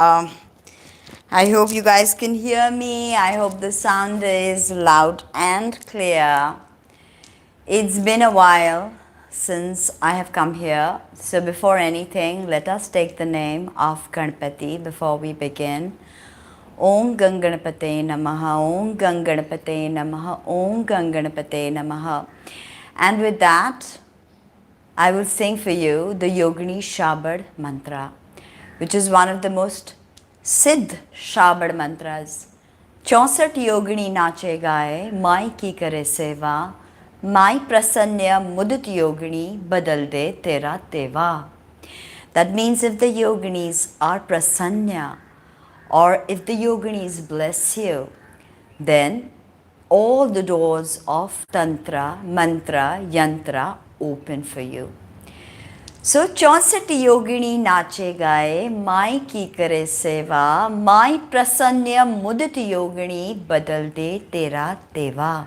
Um, I hope you guys can hear me. I hope the sound is loud and clear. It's been a while since I have come here. So before anything, let us take the name of Ganpati before we begin. Om Ganganapate Namaha, Om Ganganapate Namaha, Om Ganganapate Namaha. And with that, I will sing for you the Yogini Shabad mantra, which is one of the most Siddh Shabad mantras. 64 योगिनी नाचे गाए माई की करे सेवा माई प्रसन्न मुदित योगिनी badal de tera teva. That means if the yoginis are prasanna or if the yoginis bless you, then all the doors of tantra, mantra, yantra open for you. So 64 योगिनी नाचे गाए माई की करे सेवा माई प्रसन्न मुदित योगिनी बदल दे तेरा तेवा.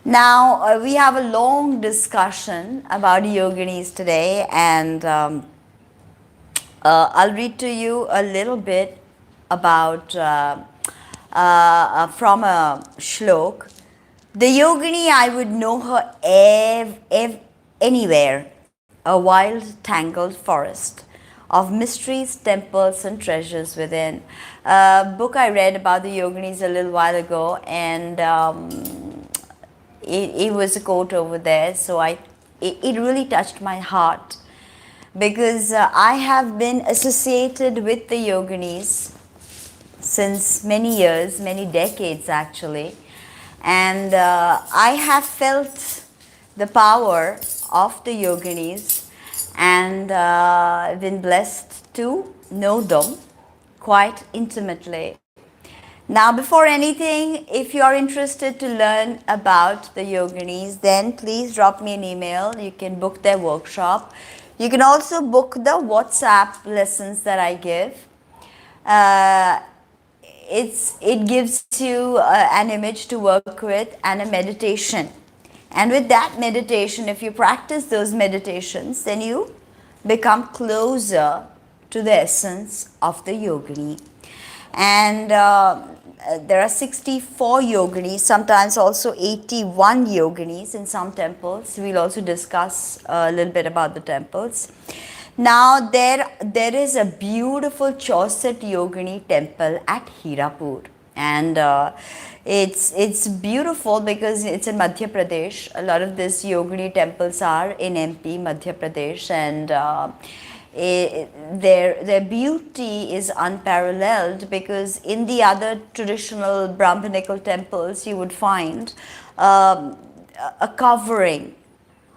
Now we have a long discussion about yoginis today, and I'll read to you a little bit about from a shlok. The yogini, I would know her anywhere, a wild tangled forest of mysteries, temples and treasures within. A book I read about the yoginis a little while ago, and it was a quote over there, so it really touched my heart, because I have been associated with the yoginis since many years, many decades actually, and I have felt the power of the yoginis, and been blessed to know them quite intimately. Now, before anything, if you are interested to learn about the yoginis, then please drop me an email. You can book their workshop. You can also book the WhatsApp lessons that I give. It gives you an image to work with and a meditation. And with that meditation, if you practice those meditations, then you become closer to the essence of the yogini. And there are 64 yoginis, sometimes also 81 yoginis in some temples. We'll also discuss a little bit about the temples. Now there is a beautiful 64 yogini temple at Hirapur, and it's beautiful because it's in Madhya Pradesh. A lot of these yogini temples are in MP, Madhya Pradesh, and their beauty is unparalleled, because in the other traditional Brahmanical temples you would find a covering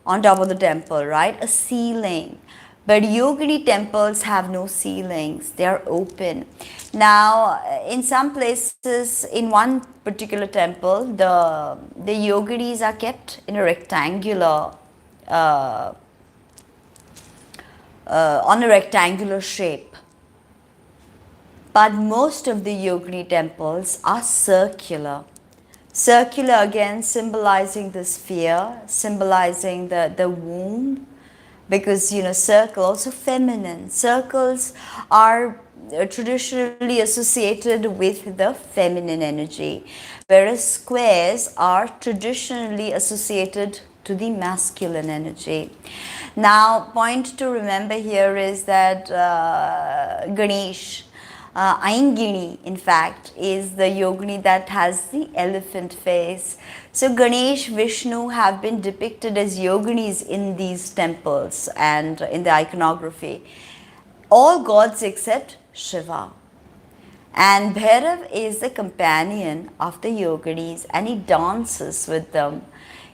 on top of the temple, right? A ceiling. But yogini temples have no ceilings, they are open. Now, in some places, in one particular temple, the yoginis are kept in a rectangular, on a rectangular shape. But most of the yogini temples are circular. Circular again, symbolizing the sphere, symbolizing the womb. Because, you know, circle, also feminine. Circles are traditionally associated with the feminine energy, whereas squares are traditionally associated to the masculine energy. Now, point to remember here is that Ganesh, Aingini, in fact, is the yogini that has the elephant face. So Ganesh, Vishnu have been depicted as yoginis in these temples and in the iconography. All gods except Shiva. And Bhairav is the companion of the yoginis, and he dances with them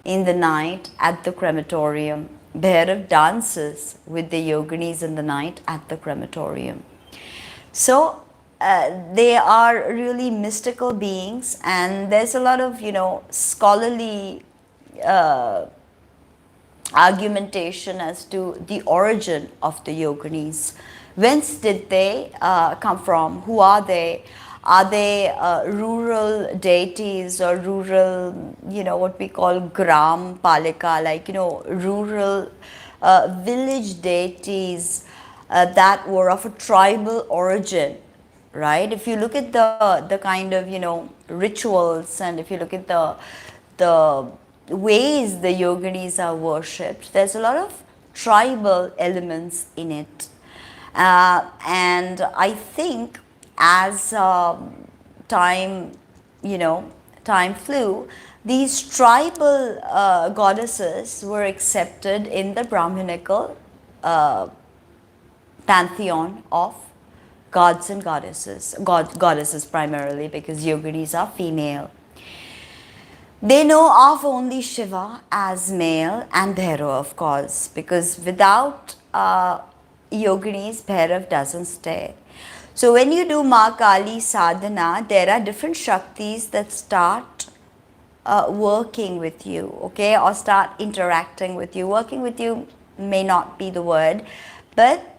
in the night at the crematorium. Bhairav dances with the yoginis in the night at the crematorium. So they are really mystical beings, and there's a lot of, you know, scholarly argumentation as to the origin of the yoginis. Whence did they come from? Who are they? Are they rural deities or rural, you know, what we call gram palika, like, you know, rural village deities that were of a tribal origin, right? If you look at the kind of, rituals, and if you look at the ways the yoginis are worshipped, there's a lot of tribal elements in it. And I think as time, time flew, these tribal goddesses were accepted in the Brahminical pantheon of gods and goddesses, goddesses primarily, because yoginis are female. They know of only Shiva as male and Bhairav, of course, because without yoginis, Bhairav doesn't stay. So when you do Ma Kali sadhana, there are different Shaktis that start working with you, okay, or start interacting with you. Working with you may not be the word, but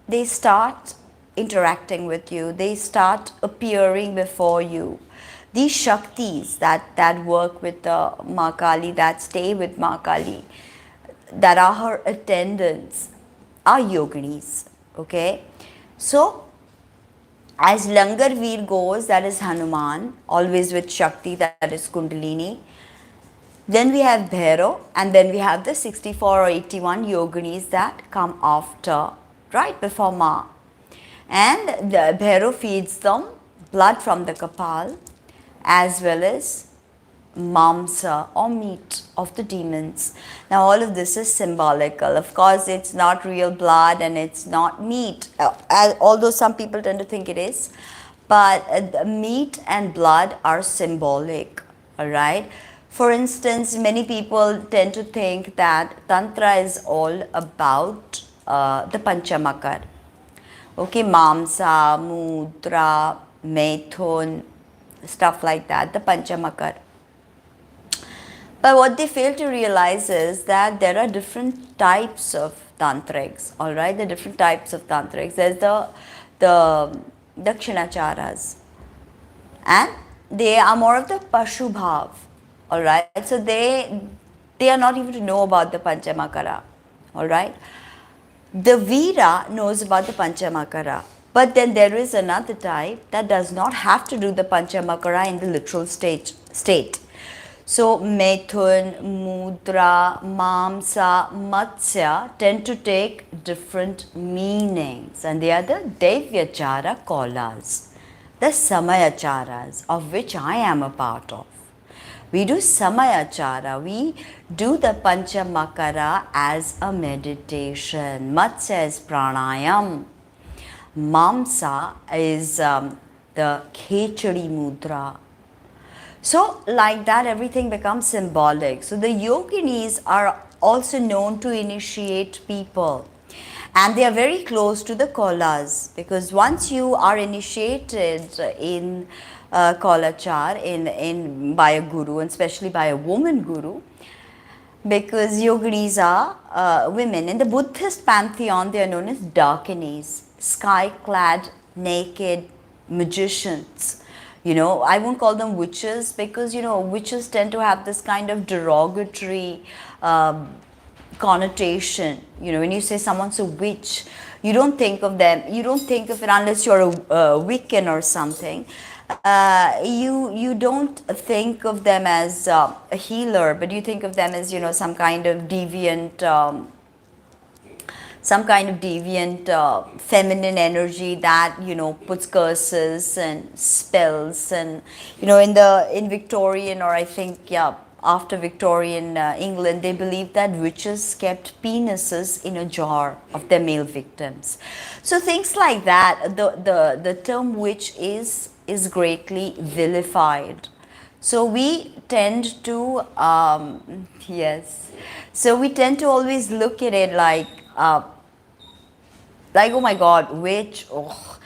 they start interacting with you. They start appearing before you. These Shaktis that work with the Ma Kali, that stay with Ma Kali, that are her attendants, are yoginis, okay. So as Langar Veer goes, that is Hanuman, always with Shakti, that is Kundalini. Then we have Bhairav, and then we have the 64 or 81 yoginis that come after, right before Ma. And the Bhairav feeds them blood from the Kapal, as well as mamsa or meat of the demons. Now all of this is symbolical. Of course, it's not real blood and it's not meat, although some people tend to think it is. But meat and blood are symbolic, all right? For instance, many people tend to think that Tantra is all about the Panchamakar. Okay, mamsa, mudra, methun, stuff like that, the Panchamakar. But what they fail to realize is that there are different types of tantrics, all right? The different types of tantrics. There's the Dakshinacharas, and they are more of the Pashubhav, all right? So they are not even to know about the Panchamakara, all right? The Veera knows about the Panchamakara, but then there is another type that does not have to do the Panchamakara in the literal state. So Methun, Mudra, Mamsa, Matsya tend to take different meanings, and they are the Devyachara Kolas, the Samayacharas, of which I am a part of. We do Samayachara, we do the Panchamakara as a meditation. Matsya is Pranayam. Mamsa is the Khechadi Mudra. So like that, everything becomes symbolic. So the yoginis are also known to initiate people, and they are very close to the kolas, because once you are initiated in kolachar by a guru, and especially by a woman guru, because yoginis are women. In the Buddhist pantheon, they are known as darkinis, sky-clad, naked magicians. I won't call them witches, because, witches tend to have this kind of derogatory connotation. When you say someone's a witch, you don't think of them, you don't think of it unless you're a Wiccan or something. You don't think of them as a healer, but you think of them as, some kind of deviant feminine energy that puts curses and spells. And in Victorian, or I think after Victorian England, they believed that witches kept penises in a jar of their male victims. So things like that. The term witch is greatly vilified. So we tend to yes. So we tend to always look at it like, oh my God, witch. Oh.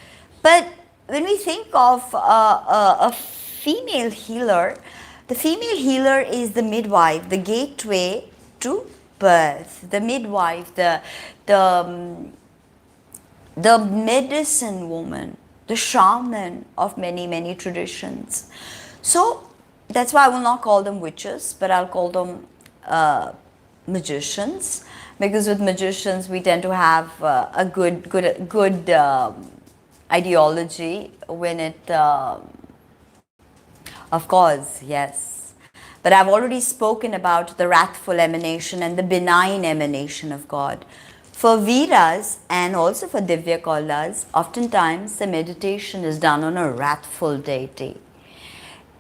But when we think of a female healer, the female healer is the midwife, the gateway to birth, the midwife, the medicine woman, the shaman of many, many traditions. So that's why I will not call them witches, but I'll call them magicians. because with magicians we tend to have a good ideology when it, of course, yes. But I've already spoken about the wrathful emanation and the benign emanation of God. For Veeras and also for Divya Kaulas, oftentimes the meditation is done on a wrathful deity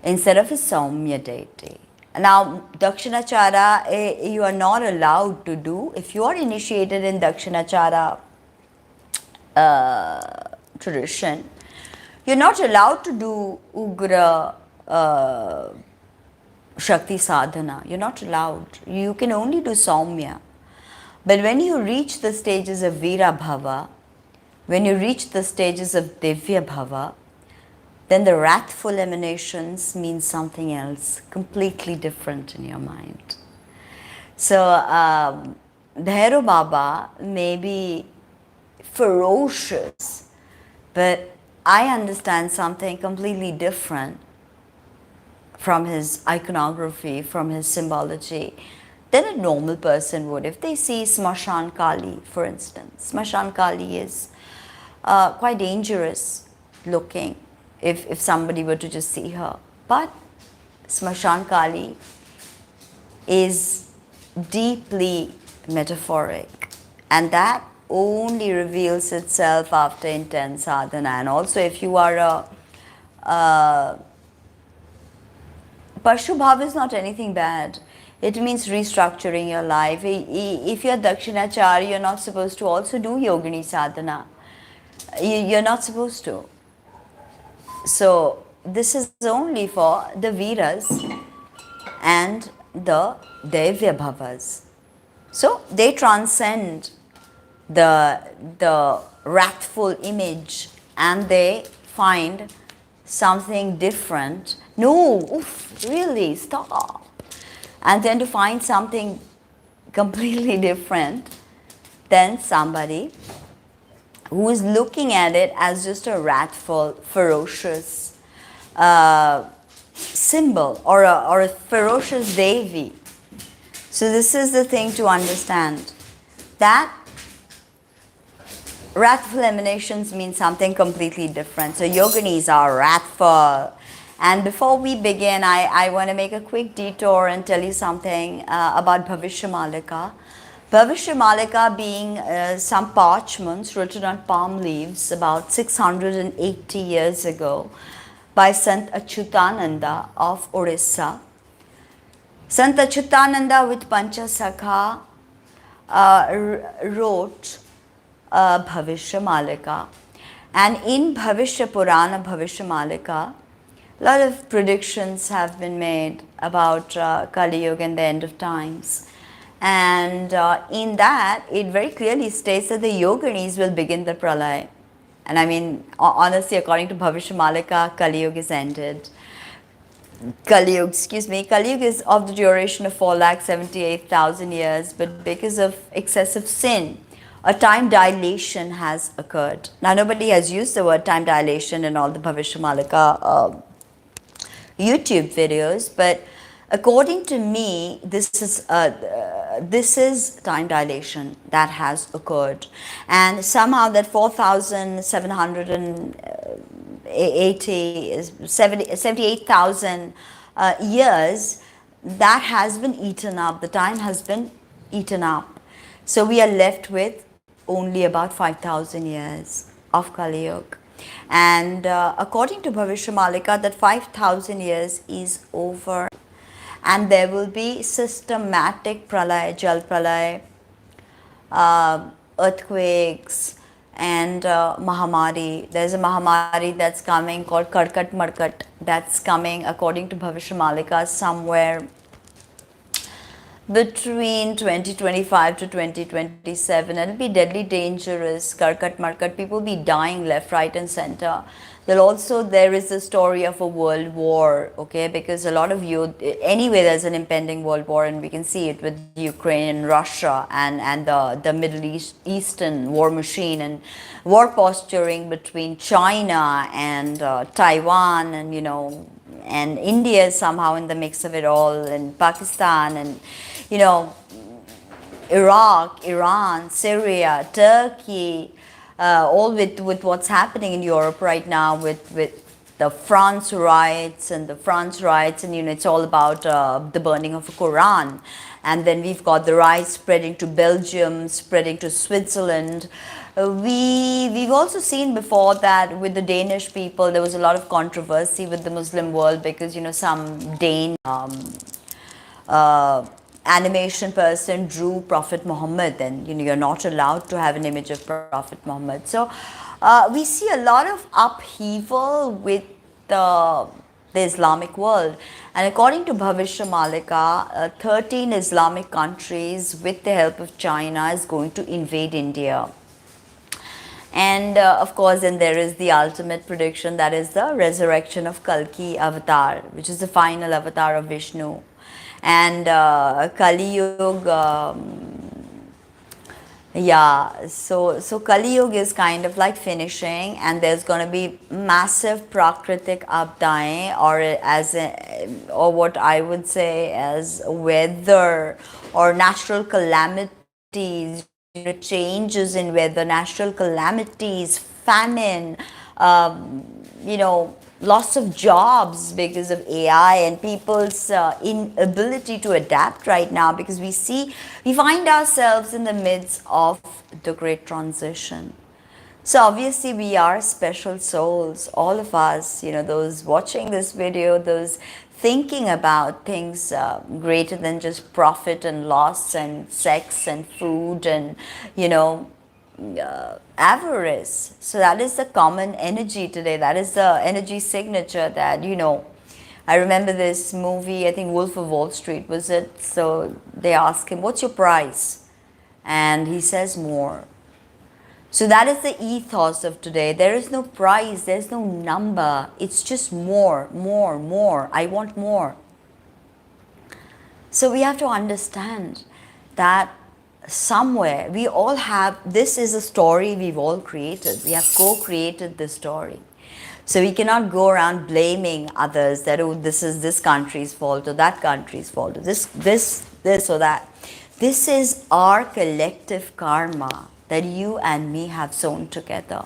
instead of a Saumya deity. Now, Dakshinachara, you are not allowed to do. If you are initiated in Dakshinachara tradition, you're not allowed to do Ugra Shakti Sadhana. You're not allowed. You can only do Saumya. But when you reach the stages of Veera Bhava, when you reach the stages of Divya Bhava, then the wrathful emanations mean something else, completely different in your mind. So, Bhairav Baba may be ferocious, but I understand something completely different from his iconography, from his symbology, than a normal person would. If they see Smashan Kali, for instance, Smashan Kali is quite dangerous looking if somebody were to just see her. But Smashan Kali is deeply metaphoric, and that only reveals itself after intense sadhana. And also, if you are a Pashu Bhav is not anything bad. It means restructuring your life. If you're Dakshinachari, you're not supposed to also do Yogini sadhana. You're not supposed to. So this is only for the Veeras and the Devya Bhavas. So they transcend the wrathful image and they find something different. No, oof, really, stop. And then to find something completely different than somebody who is looking at it as just a wrathful, ferocious symbol or a ferocious Devi. So this is the thing to understand, that wrathful emanations mean something completely different. So Yoginis are wrathful. And before we begin, I want to make a quick detour and tell you something about Bhavishya Malika. Bhavishya Malika being some parchments written on palm leaves about 680 years ago by Sant Achyutananda of Orissa. Sant Achyutananda with Pancha Sakha wrote Bhavishya Malika. And in Bhavishya Purana, Bhavishya Malika, a lot of predictions have been made about Kali Yuga and the end of times. And in that, it very clearly states that the Yoginis will begin the Pralai. And I mean, honestly, according to Bhavishya Malika, Kali Yuga is ended. Kali Yuga is of the duration of 4,78,000 years, but because of excessive sin, a time dilation has occurred. Now, nobody has used the word time dilation in all the Bhavishya Malika YouTube videos, but according to me, this is time dilation that has occurred, and somehow that 78,000 years, that has been eaten up. The time has been eaten up. So we are left with only about 5,000 years of Kali Yuga. And according to Bhavishya Malika, that 5,000 years is over, and there will be systematic pralay, jal pralay, earthquakes, and Mahamari. There's a Mahamari that's coming called Karkat Markat, that's coming according to Bhavishya Malika somewhere between 2025 to 2027. It'll be deadly dangerous. Karkat Markat, people will be dying left, right and center. There is the story of a world war, okay, because a lot of you, anyway, there's an impending world war, and we can see it with Ukraine and Russia and the Middle Eastern war machine, and war posturing between China and Taiwan, and and India is somehow in the mix of it all, and Pakistan, and Iraq, Iran, Syria, Turkey, all with what's happening in Europe right now with the France riots and it's all about the burning of a Quran. And then we've got the riots spreading to Belgium, spreading to Switzerland. We've also seen before that with the Danish people, there was a lot of controversy with the Muslim world because, some Dane uh, animation person drew Prophet Muhammad, and you're not allowed to have an image of Prophet Muhammad. So we see a lot of upheaval with the Islamic world. And according to Bhavishya Malika, 13 Islamic countries with the help of China is going to invade India. And of course, then there is the ultimate prediction, that is the resurrection of Kalki avatar, which is the final avatar of Vishnu. And Kali Yuga, so Kali Yuga is kind of like finishing, and there's going to be massive Prakritik Abdaye, or what I would say as weather or natural calamities, changes in weather, natural calamities, famine, loss of jobs because of AI and people's inability to adapt right now, because we find ourselves in the midst of the great transition. So obviously we are special souls, all of us, those watching this video, those thinking about things greater than just profit and loss and sex and food and, avarice. So that is the common energy today. That is the energy signature that, I remember this movie, I think Wolf of Wall Street was it. So they ask him, what's your price? And he says more. So that is the ethos of today. There is no price, there's no number. It's just more, more, more. I want more. So we have to understand that somewhere we all have, this is a story we've all created. We have co-created this story. So we cannot go around blaming others that, oh, this is this country's fault or that country's fault, or this or that. This is our collective karma that you and me have sown together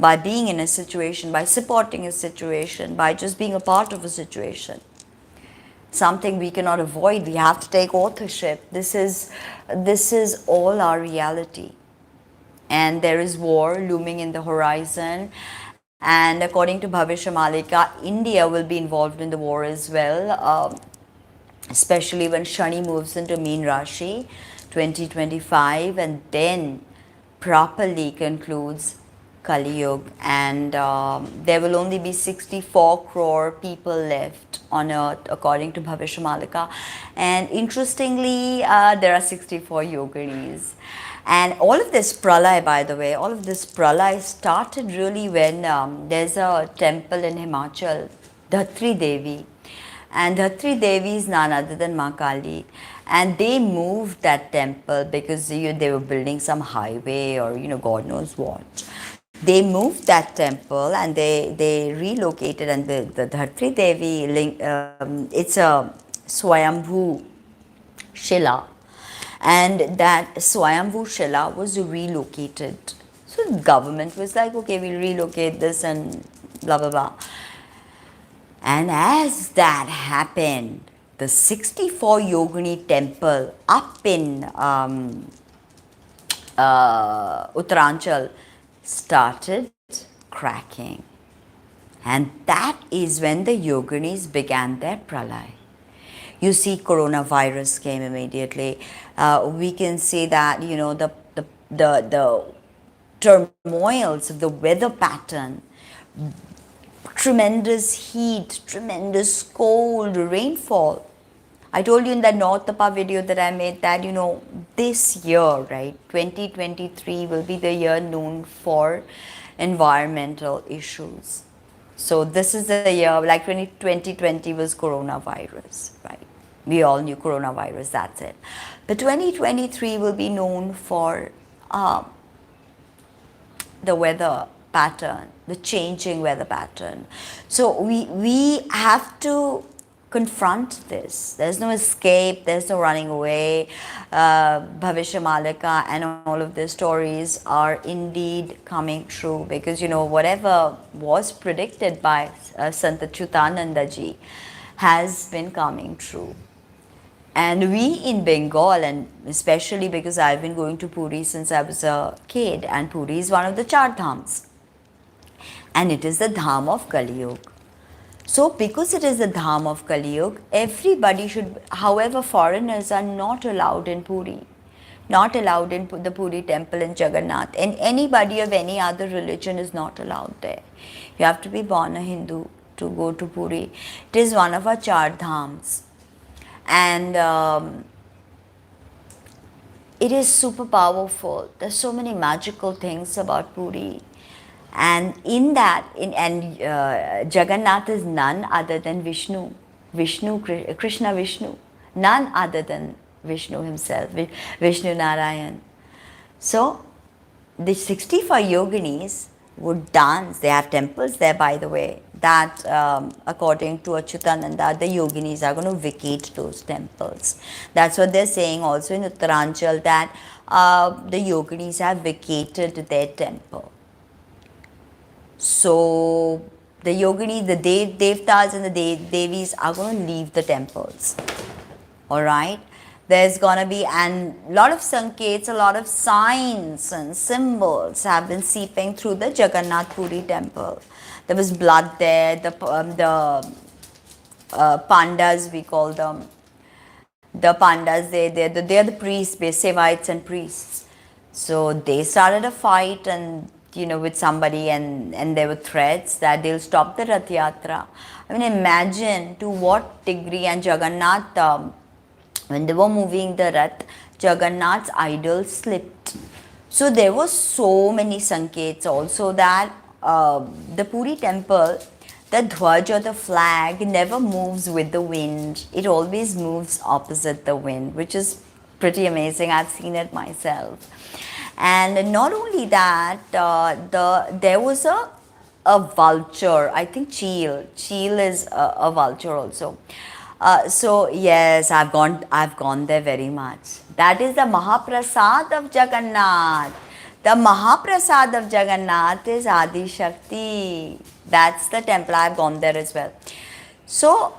by being in a situation, by supporting a situation, by just being a part of a situation. Something we cannot avoid. We have to take authorship. This is all our reality. And there is war looming in the horizon. And according to Bhavishya Malika, India will be involved in the war as well, especially when Shani moves into Meen Rashi 2025 and then properly concludes Kali Yuga, and there will only be 64 crore people left on earth according to Bhavishya Malika. And interestingly, there are 64 Yoginis. And all of this Pralai, by the way, all of this Pralai started really when there's a temple in Himachal, Dhatri Devi. And Dhatri Devi is none other than Ma Kali. And they moved that temple because they were building some highway or, God knows what. They moved that temple and they relocated, and the Dhatri Devi, it's a Swayambhu Shila. And that Swayambhu Shila was relocated. So the government was like, okay, we'll relocate this and blah, blah, blah. And as that happened, the 64 Yogini temple up in Uttaranchal started cracking. And that is when the Yoginis began their Pralai. You see, coronavirus came immediately. We can see that, the turmoils of the weather pattern, tremendous heat, tremendous cold, rainfall. I told you in that North Tapa video that I made that, this year, right, 2023 will be the year known for environmental issues. So this is the year, like 2020 was coronavirus, right? We all knew coronavirus, that's it. But 2023 will be known for the weather pattern, the changing weather pattern. So we have to confront this. There's no escape, there's no running away. Bhavishya Malika and all of these stories are indeed coming true, because whatever was predicted by Sant Achyutananda ji has been coming true. And we in Bengal, and especially because I've been going to Puri since I was a kid, and Puri is one of the Char Dhams, and it is the Dham of Kali Yuga. So because it is the Dham of Kali Yuga, everybody should, however, foreigners are not allowed in Puri, not allowed in the Puri temple in Jagannath, and anybody of any other religion is not allowed there. You have to be born a Hindu to go to Puri. It is one of our Char Dhams. And it is super powerful. There's so many magical things about Puri. And in that, Jagannath is none other than Vishnu, Krishna Vishnu, none other than Vishnu himself, Vishnu Narayan. So, the 65 yoginis would dance. They have temples there, by the way, that according to Achyutananda, the yoginis are going to vacate those temples. That's what they're saying also in Uttaranchal, that the yoginis have vacated their temple. So the yoginis, the devtas and the devis are going to leave the temples. Alright? There's going to be a lot of sankets, a lot of signs and symbols have been seeping through the Jagannath Puri temple. There was blood there, the pandas, we call them. The pandas, they are the priests, Sevites and priests. So they started a fight and with somebody, and there were threats that they'll stop the Rath Yatra. I mean, imagine to what degree. And Jagannath, when they were moving the Rath, Jagannath's idol slipped. So there were so many sankets also that the Puri temple, the dhwaj or the flag never moves with the wind. It always moves opposite the wind, which is pretty amazing. I've seen it myself. And not only that, there was a vulture. I think cheel is a vulture also. So yes, I've gone there very much. That is the Mahaprasad of Jagannath. The Mahaprasad of Jagannath is Adi Shakti. That's the temple. I've gone there as well. So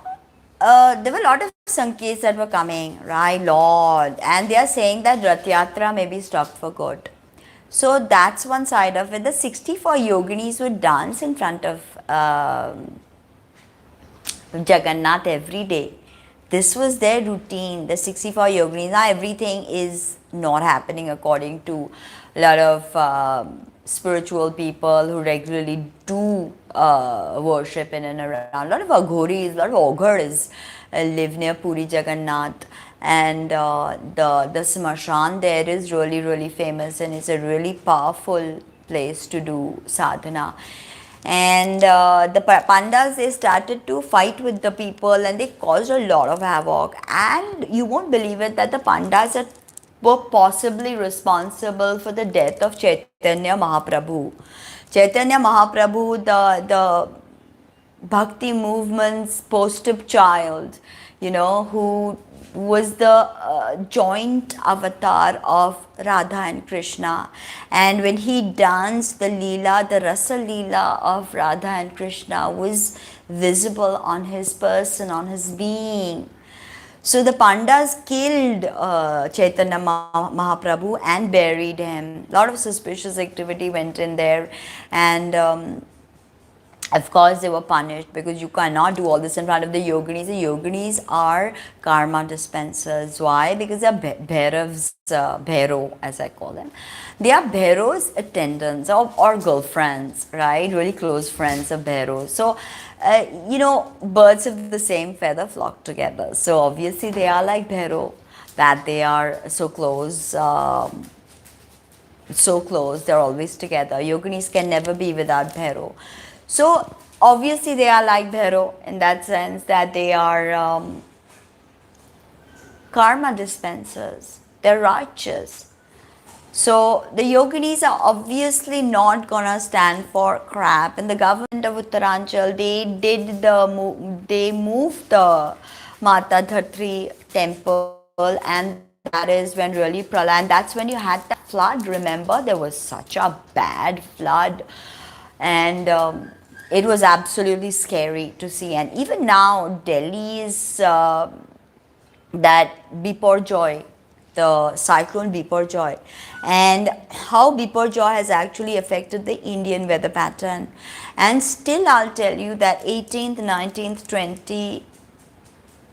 there were a lot of sankets that were coming, right, Lord, and they are saying that Rath Yatra may be stopped for good. So that's one side of it. The 64 yoginis would dance in front of Jagannath every day. This was their routine, the 64 yoginis. Now everything is not happening according to a lot of spiritual people who regularly do worship in and around. A lot of aghoris, a lot of ogres live near Puri Jagannath, and the Smashan there is really, really famous, and it's a really powerful place to do sadhana. And the pandas, they started to fight with the people, and they caused a lot of havoc. And you won't believe it that the pandas were possibly responsible for the death of Chaitanya Mahaprabhu. Chaitanya Mahaprabhu, the Bhakti movement's poster child, who was the joint avatar of Radha and Krishna. And when he danced the Leela, the Rasa Leela of Radha and Krishna was visible on his person, on his being. So the pandas killed Chaitanya Mahaprabhu and buried him. A lot of suspicious activity went in there, and of course, they were punished, because you cannot do all this in front of the yoginis. The yoginis are karma dispensers. Why? Because they are Bhairav's, Bhairo, as I call them. They are Bhairo's attendants or girlfriends, right? Really close friends of Bhairo. So, birds of the same feather flock together. So, obviously, they are like Bhairo, that they are so close. They're always together. Yoginis can never be without Bhairo. So obviously they are like Bhairo in that sense, that they are karma dispensers. They're righteous. So the Yoginis are obviously not gonna stand for crap. And the government of Uttaranchal, they moved the Mata Dhatri temple, and that is when really Pralai, and that's when you had that flood. Remember, there was such a bad flood, and it was absolutely scary to see. And even now, Delhi is that Biporjoy, the cyclone Biporjoy, and how Biporjoy has actually affected the Indian weather pattern. And still, I'll tell you that 18th, 19th, 20th,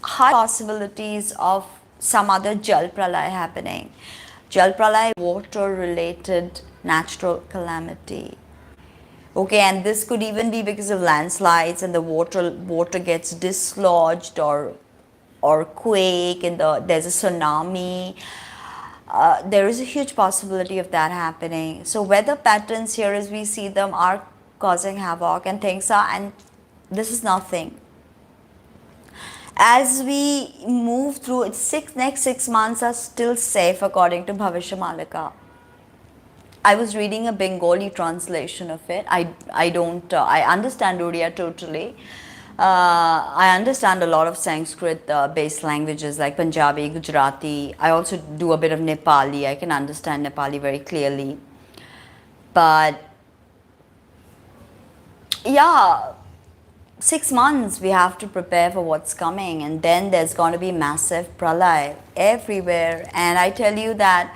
high possibilities of some other Jal Pralay happening. Jal Pralay, water related natural calamity. Okay, and this could even be because of landslides and the water gets dislodged, or quake, and there's a tsunami. There is a huge possibility of that happening. So weather patterns here as we see them are causing havoc, and things are, and this is nothing. As we move through it, next 6 months are still safe according to Bhavishya Malika. I was reading a Bengali translation of it. I don't, I understand Odia totally. I understand a lot of Sanskrit based languages like Punjabi, Gujarati. I also do a bit of Nepali. I can understand Nepali very clearly. But yeah, 6 months we have to prepare for what's coming, and then there's going to be massive pralay everywhere. And I tell you that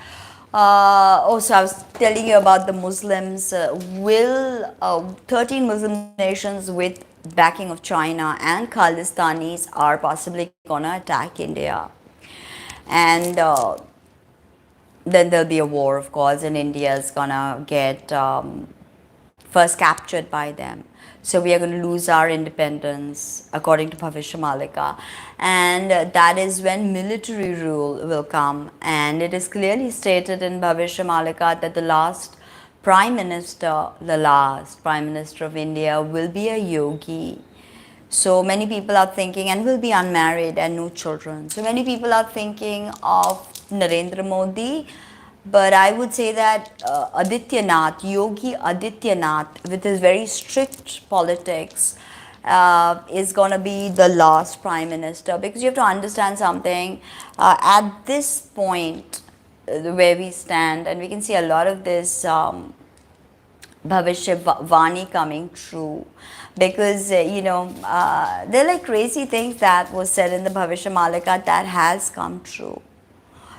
also I was telling you about the Muslims, will 13 Muslim nations with backing of China and Khalistanis are possibly gonna attack India, and then there'll be a war, of course, and India is gonna get first captured by them. So we are going to lose our independence according to Bhavishya Malika, and that is when military rule will come. And it is clearly stated in Bhavishya Malika that the last prime minister of India will be a yogi. So many people are thinking, and will be unmarried and no children. So many people are thinking of Narendra Modi, but I would say that Yogi Adityanath, with his very strict politics, is going to be the last prime minister. Because you have to understand something, at this point, where we stand, and we can see a lot of this Bhavishya Vani coming true, because they're like crazy things that was said in the Bhavishya Malika that has come true,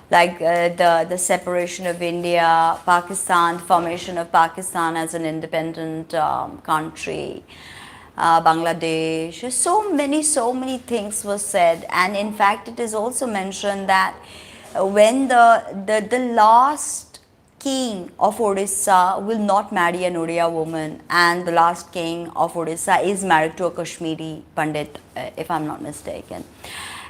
like the separation of India, Pakistan, formation of Pakistan as an independent country, Bangladesh. So many things were said, and in fact, it is also mentioned that when the last king of Odisha will not marry an Odia woman, and the last king of Odisha is married to a Kashmiri Pandit, if I'm not mistaken,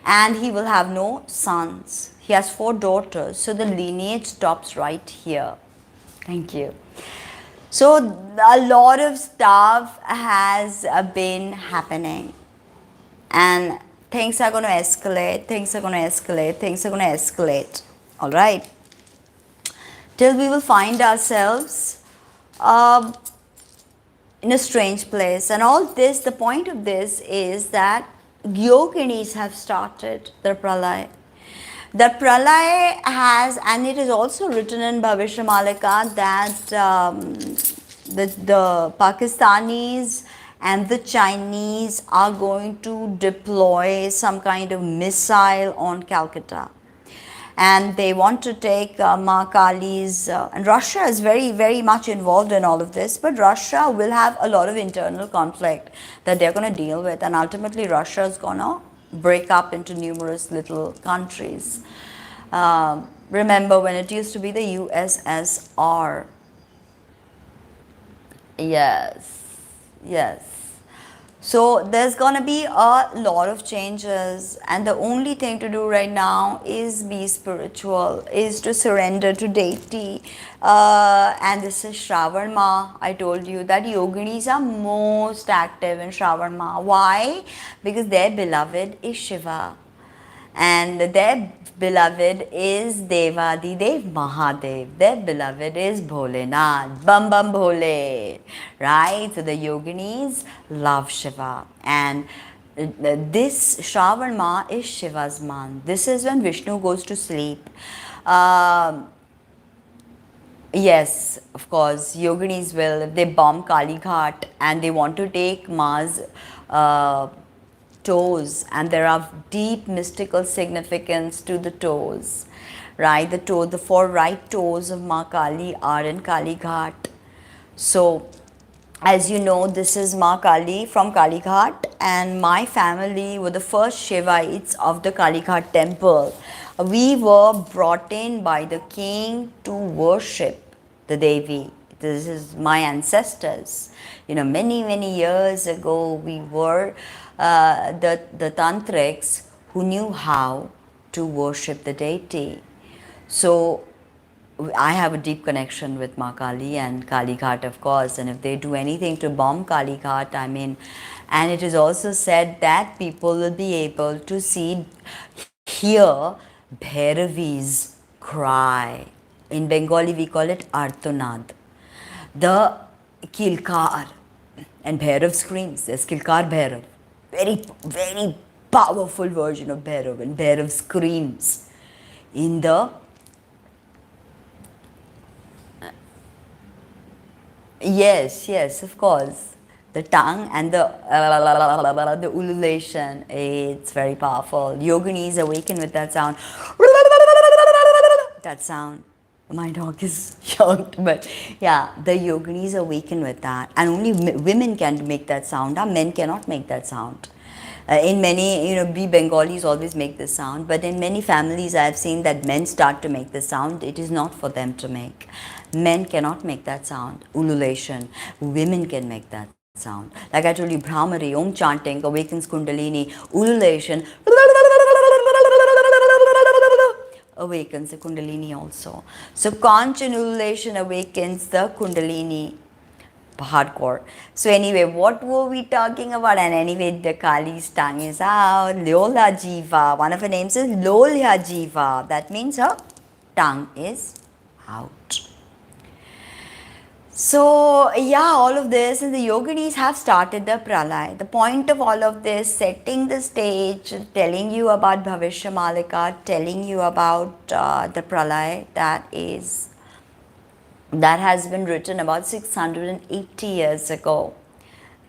and he will have no sons. He has 4 daughters, so the lineage stops right here. Thank you. So a lot of stuff has been happening, and things are going to escalate, things are going to escalate, things are going to escalate. All right. Till we will find ourselves in a strange place. And all this, the point of this is that Yoginis have started the Pralai. The Pralai has, and it is also written in Bhavishya Malika that the Pakistanis and the Chinese are going to deploy some kind of missile on Calcutta. And they want to take Ma Kali's, and Russia is very, very much involved in all of this, but Russia will have a lot of internal conflict that they're going to deal with, and ultimately Russia is going to break up into numerous little countries. Remember when it used to be the USSR? Yes. So there's going to be a lot of changes, and the only thing to do right now is be spiritual, is to surrender to deity. And this is Shravan Ma. I told you that Yoginis are most active in Shravan Ma. Why? Because their beloved is Shiva. and their beloved is Devadidev Mahadev. Their beloved is Bholenath, Bam Bam Bhole, right? So the Yoginis love Shiva, and this Shravan Ma is Shiva's month. This is when Vishnu goes to sleep. Um Yes, of course, Yoginis will, if they bomb Kali Ghat and they want to take Ma's uh, toes, and there are deep mystical significance to the toes, right? The four right toes of Ma Kali are in Kali Ghat. So, as you know, this is Ma Kali from Kali Ghat, and my family were the first Shivaites of the Kali Ghat temple. We were brought in by the king to worship the Devi. This is my ancestors. You know, many years ago, we were the Tantrics who knew how to worship the deity. So I have a deep connection with Ma Kali and Kali Ghat, of course, and if they do anything to bomb Kali Ghat, I mean, and it is also said that people will be able to hear Bhairavis cry. In Bengali, we call it Artonad. The Kilkar, and Bhairav screams. There's Kilkar Bhairav. Very powerful version of Bhairav, and Bhairav screams in the yes, of course. The tongue and the ululation, it's very powerful. Yoginis awaken with that sound. That sound. My dog is shocked, but yeah, the Yoginis awaken with that. And only women can make that sound. Men cannot make that sound. In many, we Bengalis always make this sound, but in many families I have seen that men start to make this sound. It is not for them to make. Men cannot make that sound, ululation. Women can make that sound. Like I told you, Brahmari, Om chanting awakens Kundalini, ululation awakens the Kundalini also. So conch and ululation awakens the Kundalini hardcore. So anyway, what were we talking about? And anyway, the Kali's tongue is out. Lola Jiva. One of her names is Lolya Jiva. That means her tongue is out. So yeah, all of this, and the Yoginis have started the Pralai. The point of all of this, setting the stage, telling you about Bhavishya Malika, telling you about the Pralai that has been written about 680 years ago,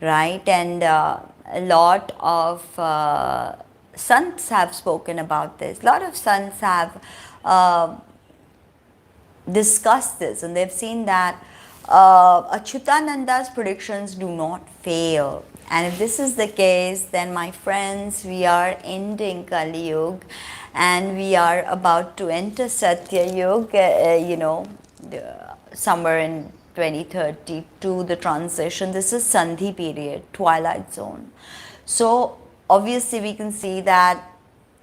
right? And a lot of sants have spoken about this. A lot of sants have discussed this, and they've seen that Achyutananda's predictions do not fail. And if this is the case, then my friends, we are ending Kali Yuga and we are about to enter Satya Yuga, somewhere in 2032, the transition. This is Sandhi period, twilight zone. So obviously we can see that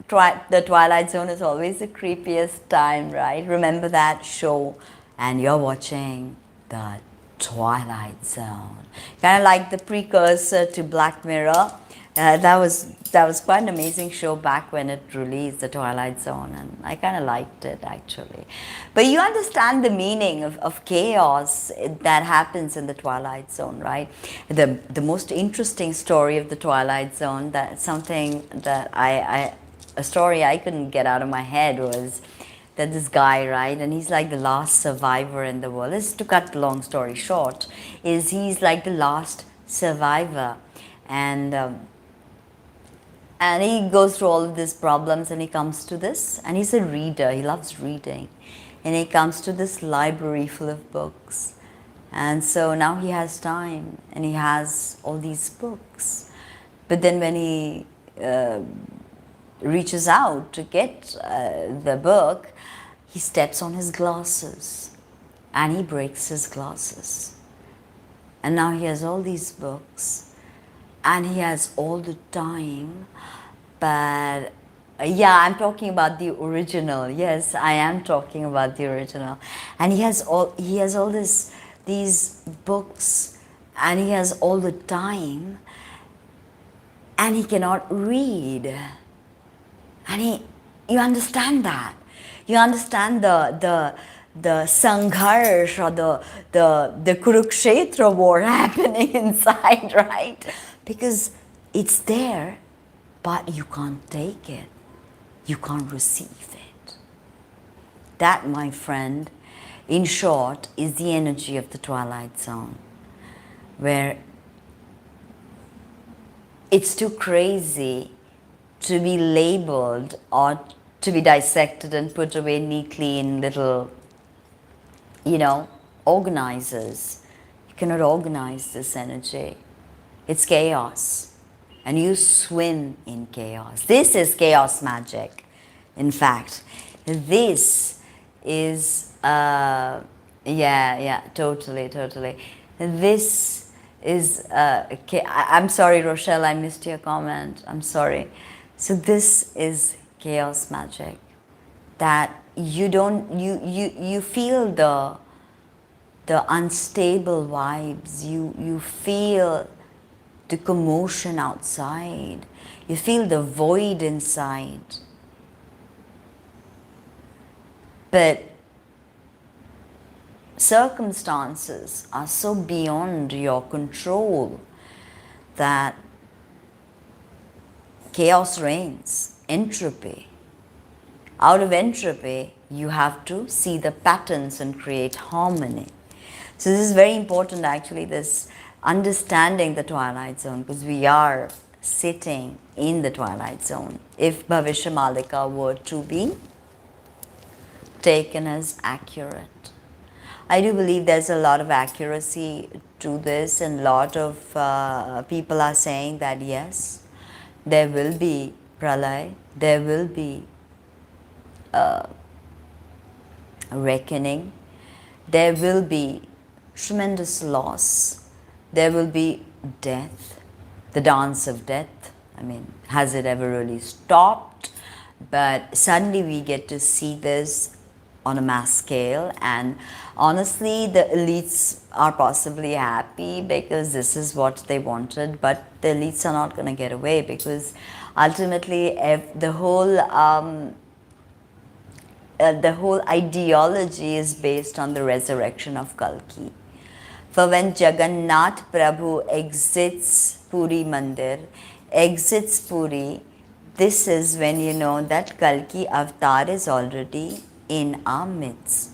the twilight zone is always the creepiest time, right? Remember that show, and you're watching the Twilight Zone, kind of like the precursor to Black Mirror. That was quite an amazing show back when it released, the Twilight Zone, and I kind of liked it actually. But you understand the meaning of chaos that happens in the Twilight Zone, right? The most interesting story of the Twilight Zone, that something that a story I couldn't get out of my head, was that this guy, right, and he's like the last survivor in the world. This, to cut the long story short, is he's like the last survivor, and he goes through all of these problems, and he comes to this, and he's a reader, he loves reading, and he comes to this library full of books, and so now he has time, and he has all these books, but then when he reaches out to get the book, he steps on his glasses and he breaks his glasses. And now he has all these books and he has all the time, but yeah, I'm talking about the original. Yes, I am talking about the original. And he has all these books, and he has all the time, and he cannot read. And you understand that. You understand the sangharsh or the Kurukshetra war happening inside, right? Because it's there, but you can't take it. You can't receive it. That, my friend, in short, is the energy of the twilight zone, where it's too crazy to be labeled or to be dissected and put away neatly in little, organizers. You cannot organize this energy. It's chaos. And you swim in chaos. This is chaos magic. In fact, this is, totally. This is, I'm sorry, Rochelle, I missed your comment. I'm sorry. So this is chaos magic. That you feel the unstable vibes. You feel the commotion outside. You feel the void inside. But circumstances are so beyond your control that chaos reigns, entropy. Out of entropy, you have to see the patterns and create harmony. So this is very important, actually, this understanding the twilight zone, because we are sitting in the twilight zone. If Bhavishya Malika were to be taken as accurate, I do believe there's a lot of accuracy to this, and a lot of people are saying that yes, there will be Pralai, there will be reckoning, there will be tremendous loss, there will be death, the dance of death. I mean, has it ever really stopped? But suddenly we get to see this on a mass scale, and honestly the elites are possibly happy because this is what they wanted, but the elites are not going to get away, because ultimately the whole ideology is based on the resurrection of Kalki. For when Jagannath Prabhu exits Puri Mandir, exits Puri, this is when you know that Kalki avatar is already in our midst.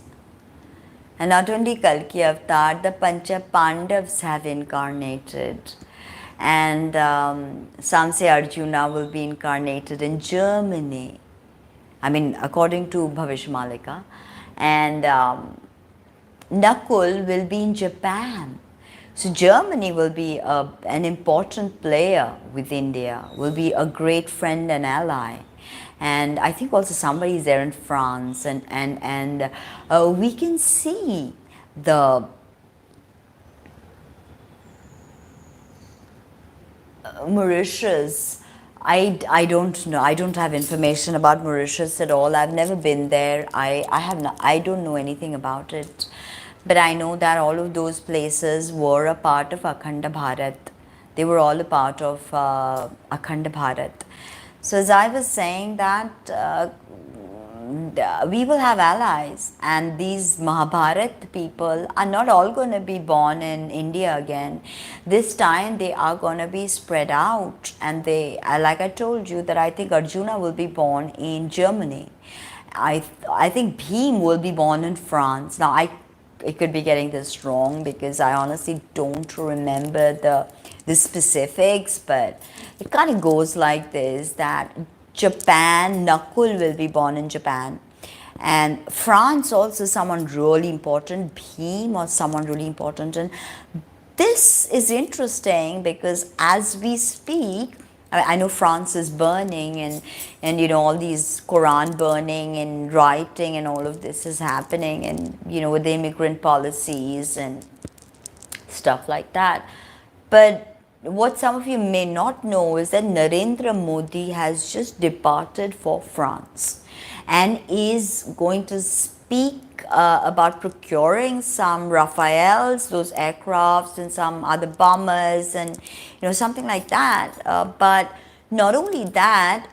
And not only Kalki avatar, the Pancha Pandavas have incarnated. And some say Arjuna will be incarnated in Germany. I mean, according to Bhavishya Malika. And Nakul will be in Japan. So Germany will be an important player with India, will be a great friend and ally. And I think also somebody is there in France, and we can see the Mauritius. I don't know. I don't have information about Mauritius at all. I've never been there. I don't know anything about it. But I know that all of those places were a part of Akhanda Bharat. They were all a part of Akhanda Bharat. So as I was saying that we will have allies, and these Mahabharat people are not all going to be born in India again. This time they are going to be spread out, and they, like I told you, that I think Arjuna will be born in Germany. I think Bhim will be born in France. Now I could be getting this wrong, because I honestly don't remember the specifics, but it kind of goes like this, that Japan, Nakul will be born in Japan, and France also someone really important, Bhim or someone really important. And this is interesting because as we speak, I know France is burning, and you know, all these Quran burning and writing and all of this is happening, and you know, with the immigrant policies and stuff like that. But what some of you may not know is that Narendra Modi has just departed for France and is going to speak about procuring some Rafales, those aircrafts, and some other bombers, and you know, something like that. But not only that,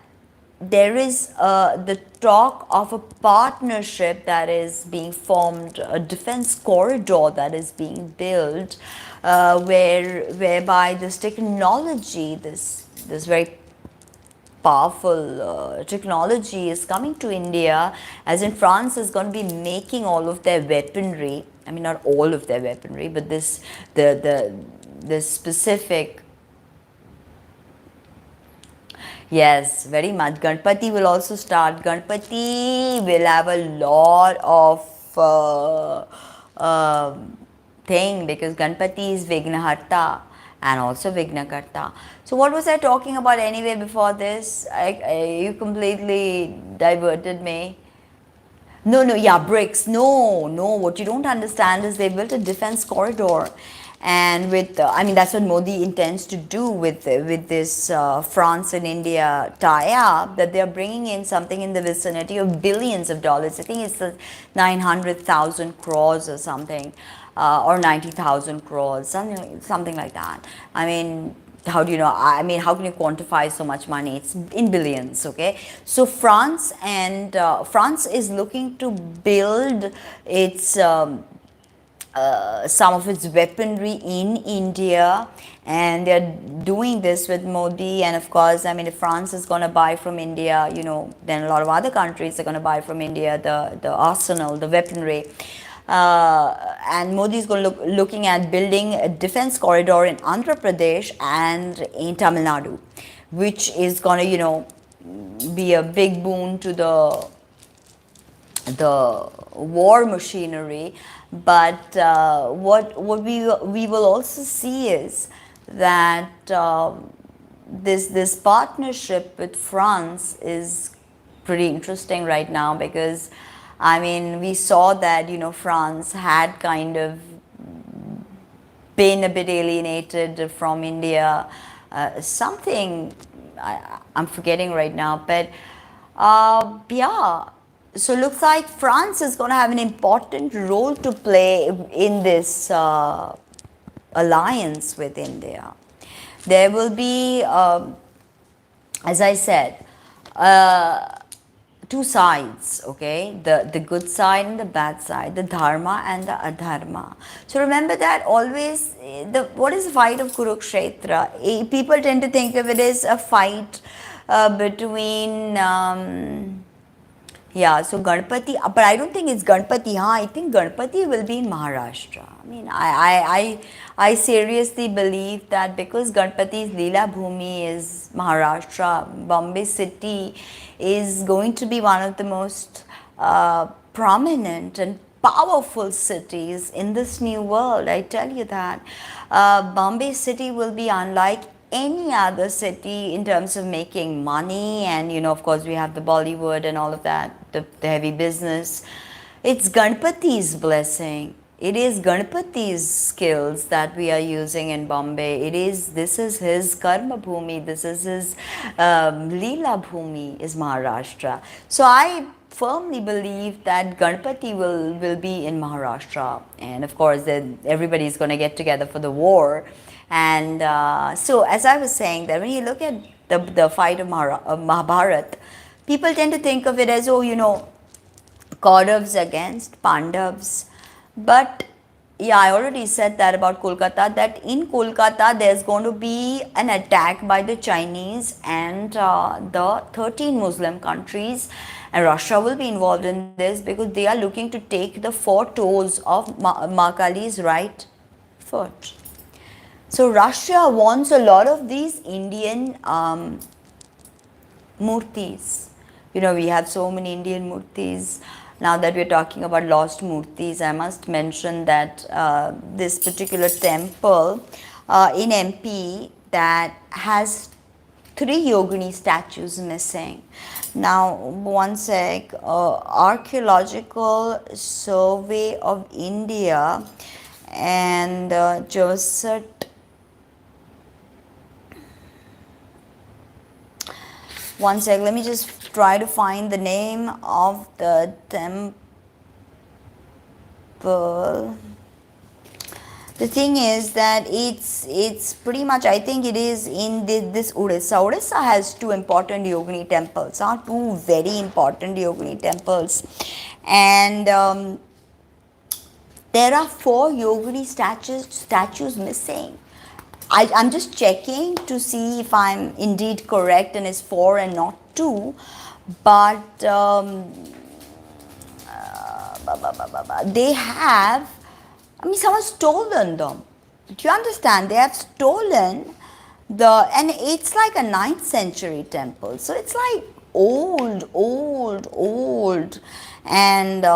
there is the talk of a partnership that is being formed, a defense corridor that is being built, whereby this technology, this very powerful technology is coming to India, as in France is going to be making all of their weaponry. I mean, not all of their weaponry, but this specific. Yes, very much. Ganpati will also start. Ganpati will have a lot of thing, because Ganpati is Vignaharta and also Vignakarta. So what was I talking about anyway before this? You completely diverted me. No, no, yeah, bricks. No, no. What you don't understand is they built a defense corridor, and with I mean, that's what Modi intends to do with this France and India tie-up. That they are bringing in something in the vicinity of billions of dollars. I think it's 900,000 crores or something, or 90,000 crores, something like that. I mean, how do you know? I mean, how can you quantify so much money? It's in billions. Okay, so France is looking to build its some of its weaponry in India, and they're doing this with Modi. And of course, I mean, if France is going to buy from India, then a lot of other countries are going to buy from India the arsenal, the weaponry. And Modi is going to looking at building a defense corridor in Andhra Pradesh and in Tamil Nadu, which is going to, be a big boon to the war machinery. But what we will also see is that this partnership with France is pretty interesting right now, because I mean, we saw that France had kind of been a bit alienated from India, something I'm forgetting right now, but yeah. So looks like France is going to have an important role to play in this alliance with India. There will be, as I said, two sides, okay, the good side and the bad side, the dharma and the adharma. So remember that always, what is the fight of Kurukshetra? People tend to think of it as a fight between yeah, so Ganpati, but I don't think it's Ganpati. I think Ganpati will be in Maharashtra. I mean, I seriously believe that, because Ganpati's Leela Bhumi is Maharashtra, Bombay city is going to be one of the most prominent and powerful cities in this new world. I tell you that. Bombay city will be unlike any other city in terms of making money, and of course we have the Bollywood and all of that, the heavy business. It's Ganpati's blessing. It is Ganpati's skills that we are using in Bombay. This is his karma bhumi, this is his Leela bhumi, is Maharashtra. So I firmly believe that Ganpati will be in Maharashtra, and of course then everybody is going to get together for the war. And so, as I was saying, that when you look at the fight of Mahabharata, people tend to think of it as, Kauravas against Pandavas. But yeah, I already said that about Kolkata, that in Kolkata there's going to be an attack by the Chinese and the 13 Muslim countries. And Russia will be involved in this, because they are looking to take the 4 toes of Ma Kali's right foot. So Russia wants a lot of these Indian murtis. We have so many Indian murtis. Now that we're talking about lost murtis, I must mention that this particular temple in MP that has 3 Yogini statues missing. Now, one sec, Archaeological Survey of India and Joseph. One sec, let me just try to find the name of the temple. The thing is that it's pretty much, I think it is in this Odisha. Odisha has two important Yogini temples, two very important Yogini temples, and there are four Yogini statues missing. I'm just checking to see if I'm indeed correct and it's four and not two, but they have, I mean, someone stolen them. Do you understand? They have stolen and it's like a 9th century temple. So it's like old. And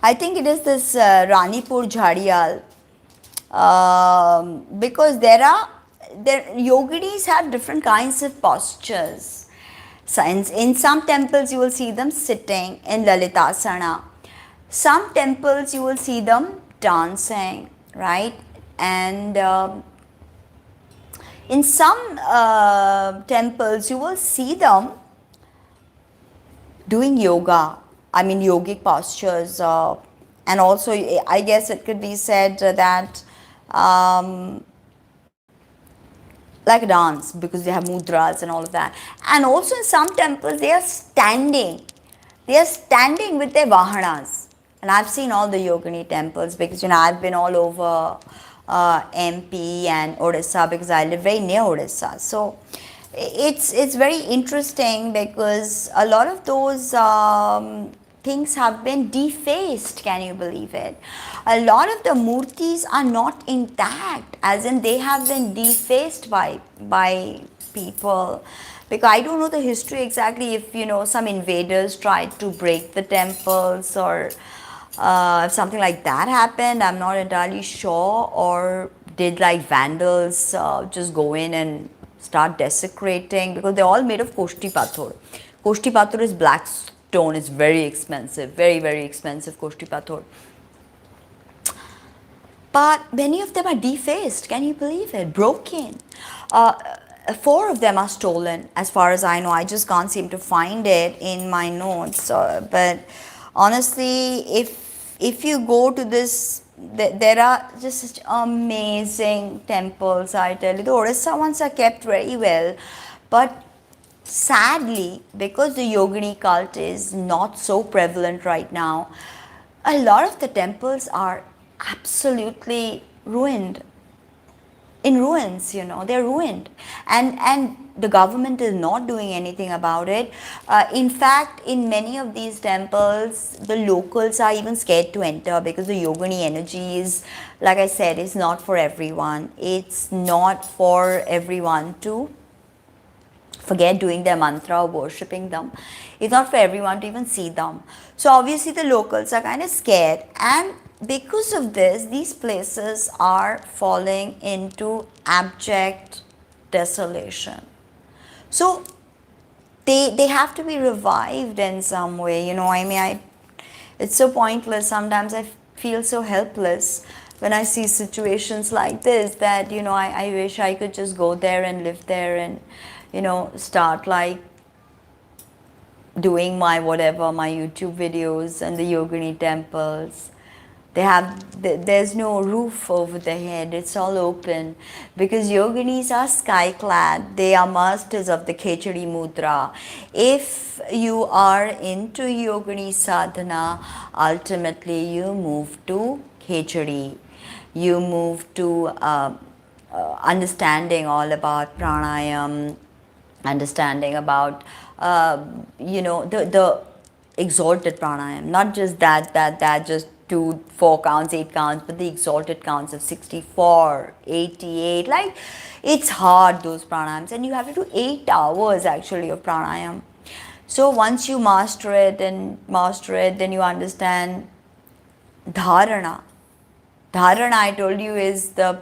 I think it is this Ranipur Jhadial, because yoginis have different kinds of postures. So in some temples you will see them sitting in Lalitasana. Some temples you will see them dancing, right? And in some temples you will see them doing yoga. I mean, yogic postures, and also I guess it could be said that like a dance, because they have mudras and all of that. And also in some temples they are standing with their vahanas. And I've seen all the yogini temples, because I've been all over MP and Odisha, because I live very near Odisha. So it's very interesting, because a lot of those things have been defaced. Can you believe it? A lot of the murtis are not intact, as in they have been defaced by people. Because I don't know the history exactly, if some invaders tried to break the temples, or if something like that happened, I'm not entirely sure. Or did like vandals just go in and start desecrating, because they're all made of koshti pathor. Koshti pathor is black stone. It's very expensive, very expensive koshti pathor. But many of them are defaced. Can you believe it? Broken. 4 of them are stolen, as far as I know. I just can't seem to find it in my notes. But honestly, if you go to this, there are just such amazing temples, I tell you. The Odisha ones are kept very well, but sadly, because the Yogini cult is not so prevalent right now, a lot of the temples are absolutely ruined. In ruins, they're ruined. And the government is not doing anything about it. In fact, in many of these temples, the locals are even scared to enter, because the Yogini energy is, like I said, is not for everyone. It's not for everyone to forget doing their mantra or worshipping them. It's not for everyone to even see them. So obviously the locals are kind of scared, and because of this, these places are falling into abject desolation. So they have to be revived in some way. It's so pointless. Sometimes I feel so helpless when I see situations like this, that I wish I could just go there and live there, and start like doing my YouTube videos and the Yogini temples. There's no roof over the head. It's all open, because Yoginis are sky clad. They are masters of the Khechadi mudra. If you are into Yogini sadhana, ultimately you move to Khechadi. You move to understanding all about pranayam, understanding about the exalted pranayam, not just that just 2, 4 counts, 8 counts, but the exalted counts of 64, 88. Like, it's hard, those pranayams, and you have to do 8 hours actually of pranayam. So once you master it, then you understand dharana. Dharana, I told you, is the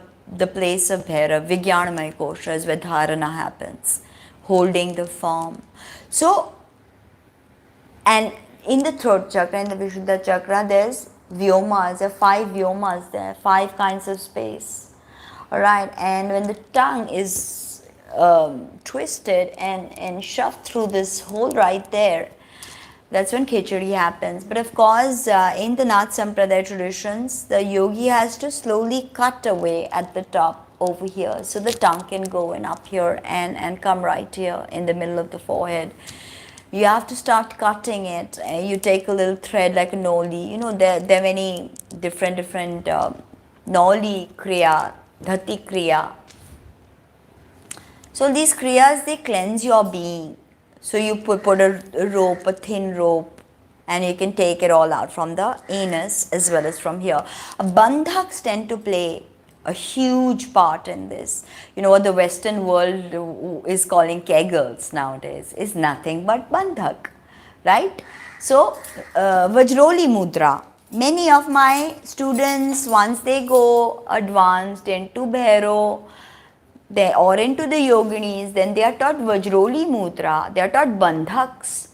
place of Bhairav. Vijnanamaya kosha is where dharana happens, holding the form. So, and in the throat chakra, in the Vishuddha chakra, there's vyomas. There are 5 vyomas there, 5 kinds of space. Alright, and when the tongue is twisted and shoved through this hole right there, that's when khichdi happens. But of course, in the Nath Sampradaya traditions, the yogi has to slowly cut away at the top over here, so the tongue can go in up here and come right here in the middle of the forehead. You have to start cutting it. You take a little thread like a noli. There are many different noli kriya, dhati kriya. So these kriyas, they cleanse your being. So you put a rope, a thin rope, and you can take it all out from the anus as well as from here. Bandhaks tend to play a huge part in this. What the Western world is calling kegels nowadays is nothing but bandhak, right? So Vajroli Mudra. Many of my students, once they go advanced into Bhairo, or into the Yoginis, then they are taught Vajroli Mudra, they are taught bandhaks.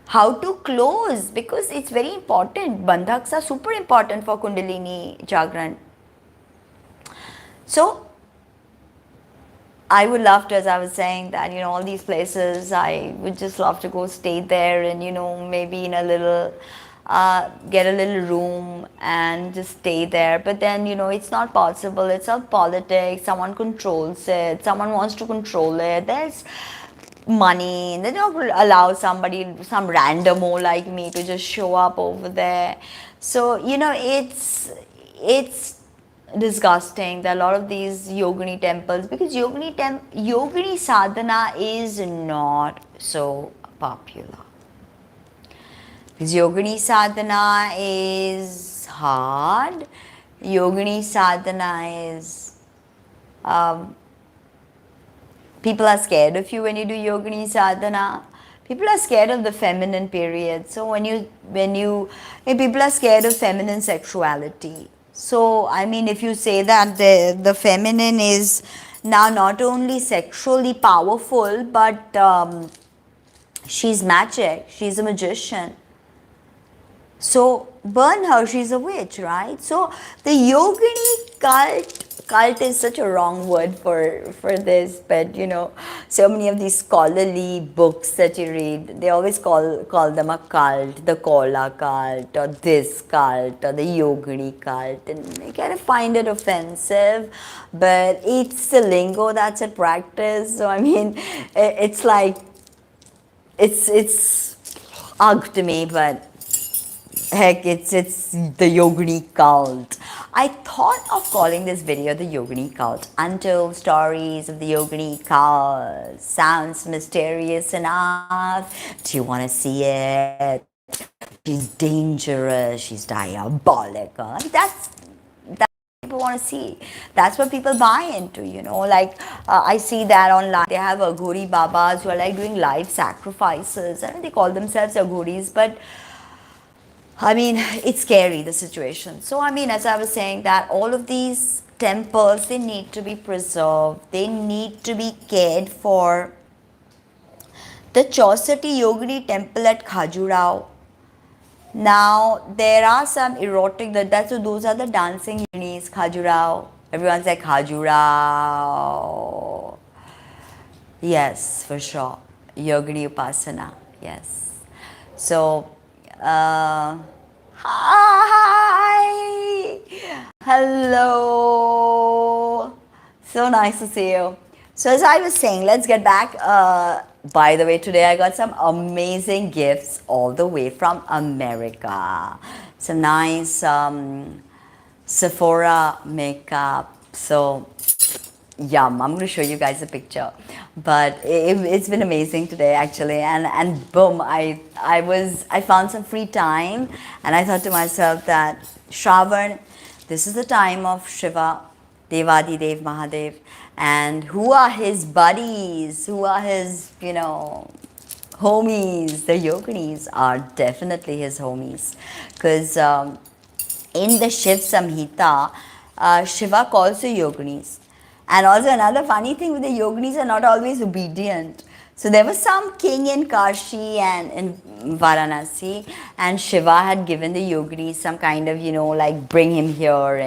How to close, because it's very important. Bandhaks are super important for Kundalini Jagran. So, I would love to, as I was saying, that, all these places, I would just love to go stay there and, maybe in a little, get a little room and just stay there. But then, it's not possible. It's all politics. Someone controls it. Someone wants to control it. There's money. They don't allow some randomo like me to just show up over there. So, it's disgusting that a lot of these Yogini temples, because Yogini sadhana is not so popular. Because Yogini sadhana is hard. Yogini sadhana is people are scared of you when you do Yogini sadhana. People are scared of the feminine period. So people are scared of feminine sexuality. So, if you say that the feminine is now not only sexually powerful, but she's magic, she's a magician. So, burn her, she's a witch, right? So, the Yogini cult is such a wrong word for this, but so many of these scholarly books that you read, they always call them a cult, the Kola cult, or this cult, or the Yogini cult, and I kind of find it offensive, but it's the lingo that's at practice. So it's like it's ugh to me, but heck, it's the Yogini cult. I thought of calling this video the Yogini cult. Untold stories of the Yogini cult. Sounds mysterious enough. Do you want to see it? She's dangerous. She's diabolical. That's what people want to see. That's what people buy into, I see that online. They have Aghori Babas who are like doing live sacrifices. I know they call themselves Aghoris, but it's scary, the situation. So, as I was saying, that all of these temples, they need to be preserved. They need to be cared for. The Chausati Yogini temple at Khajuraho. Now, there are some erotic, those are the dancing Yoginis, Khajuraho. Everyone's like, Khajuraho. Yes, for sure. Yogini Upasana. Yes. So, hi, hello, so nice to see you. So as I was saying, let's get back. By the way, today I got some amazing gifts all the way from America. Some nice Sephora makeup. So yum, I'm going to show you guys a picture, but it's been amazing today actually, and boom, I found some free time, and I thought to myself that Shravan, this is the time of Shiva, Devadidev Mahadev, and who are his buddies, who are his homies. The Yoginis are definitely his homies, because in the Shiv Samhita, Shiva calls the Yoginis. And also another funny thing with the Yoginis are not always obedient. So there was some king in Kashi and in Varanasi, and Shiva had given the Yoginis some kind of, like bring him here,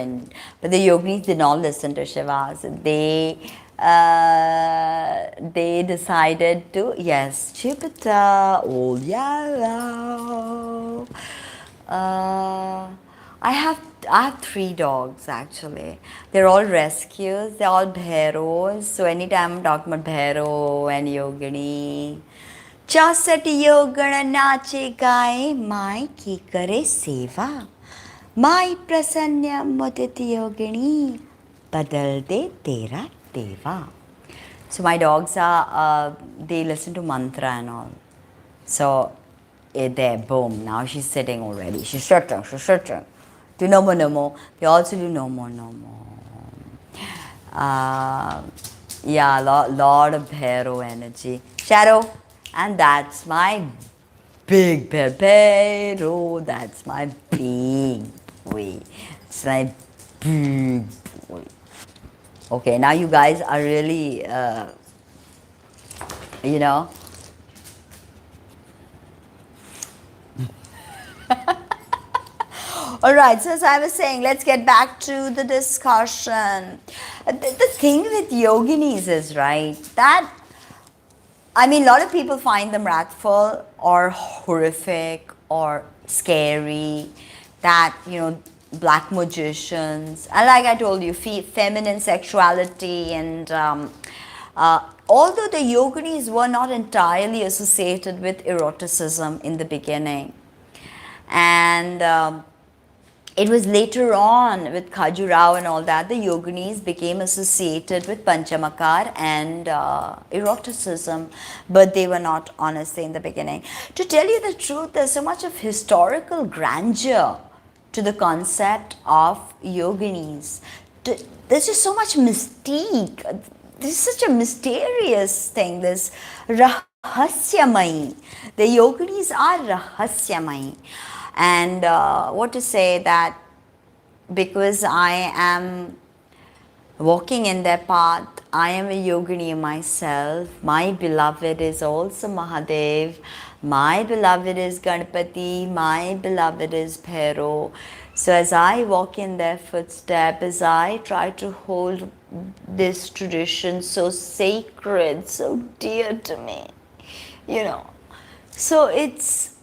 but the Yoginis did not listen to Shiva. So they they decided to, yes, Jupiter, all yellow. I have 3 dogs actually. They're all rescues. They're all bhairos. So anytime I'm talking about bhairo and yogini, चौसठ योगण नाचे गाए माई की करे सेवा माई प्रसन्न मुदित योगिनी बदल दे तेरा देवा. So my dogs are, they listen to mantra and all. So there, boom, now she's sitting already. She's sitting. Do no more, no more. They also do no more, no more. Yeah, lot of Bhairo energy. Shadow. And that's my big Bhairo. That's my big boy. It's my big boy. Okay, now you guys are really, you know. Alright, so as I was saying, let's get back to the discussion. The thing with yoginis is, right, that, I mean, a lot of people find them wrathful or horrific or scary, that, you know, black magicians, and like I told you, feminine sexuality, and although the yoginis were not entirely associated with eroticism in the beginning, and it was later on with Khajuraho and all that, the yoginis became associated with Panchamakar and eroticism, but they were not, honestly, in the beginning. To tell you the truth, there's so much of historical grandeur to the concept of yoginis. There's just so much mystique. This is such a mysterious thing, this rahasyamai. The yoginis are rahasyamai. And what to say, that because I am walking in their path, I am a yogini myself. My beloved is also Mahadev. My beloved is Ganpati. My beloved is Bhairo. So as I walk in their footsteps, as I try to hold this tradition so sacred, so dear to me, you know. So it's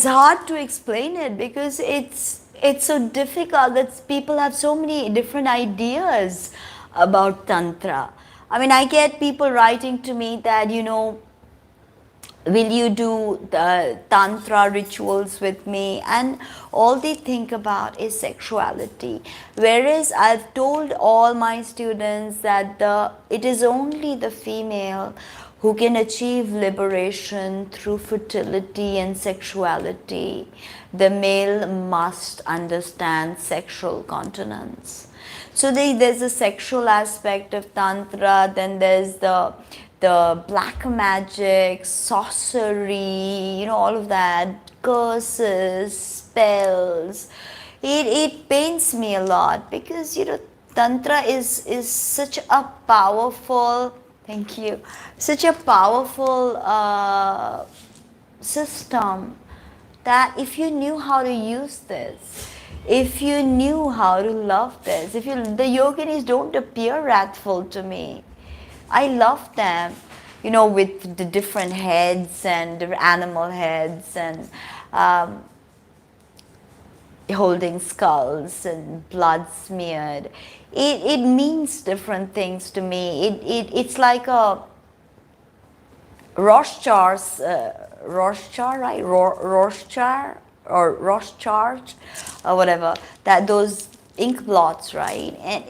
hard to explain it, because it's so difficult that people have so many different ideas about Tantra. I mean, I get people writing to me that, you know, will you do the Tantra rituals with me? And all they think about is sexuality. Whereas I've told all my students that it is only the female who can achieve liberation through fertility and sexuality. The male must understand sexual continence. So there's a sexual aspect of Tantra, then there's the black magic, sorcery, you know, all of that, curses, spells. It pains me a lot, because, you know, Tantra is such a powerful, thank you, such a powerful system, that if you knew how to use this, if you knew how to love this, the yoginis don't appear wrathful to me. I love them, you know, with the different heads and different animal heads, and holding skulls and blood smeared. It means different things to me. It's like a Roshchar, right? Roshchar or Roshchar, or whatever. That those ink blots, right? And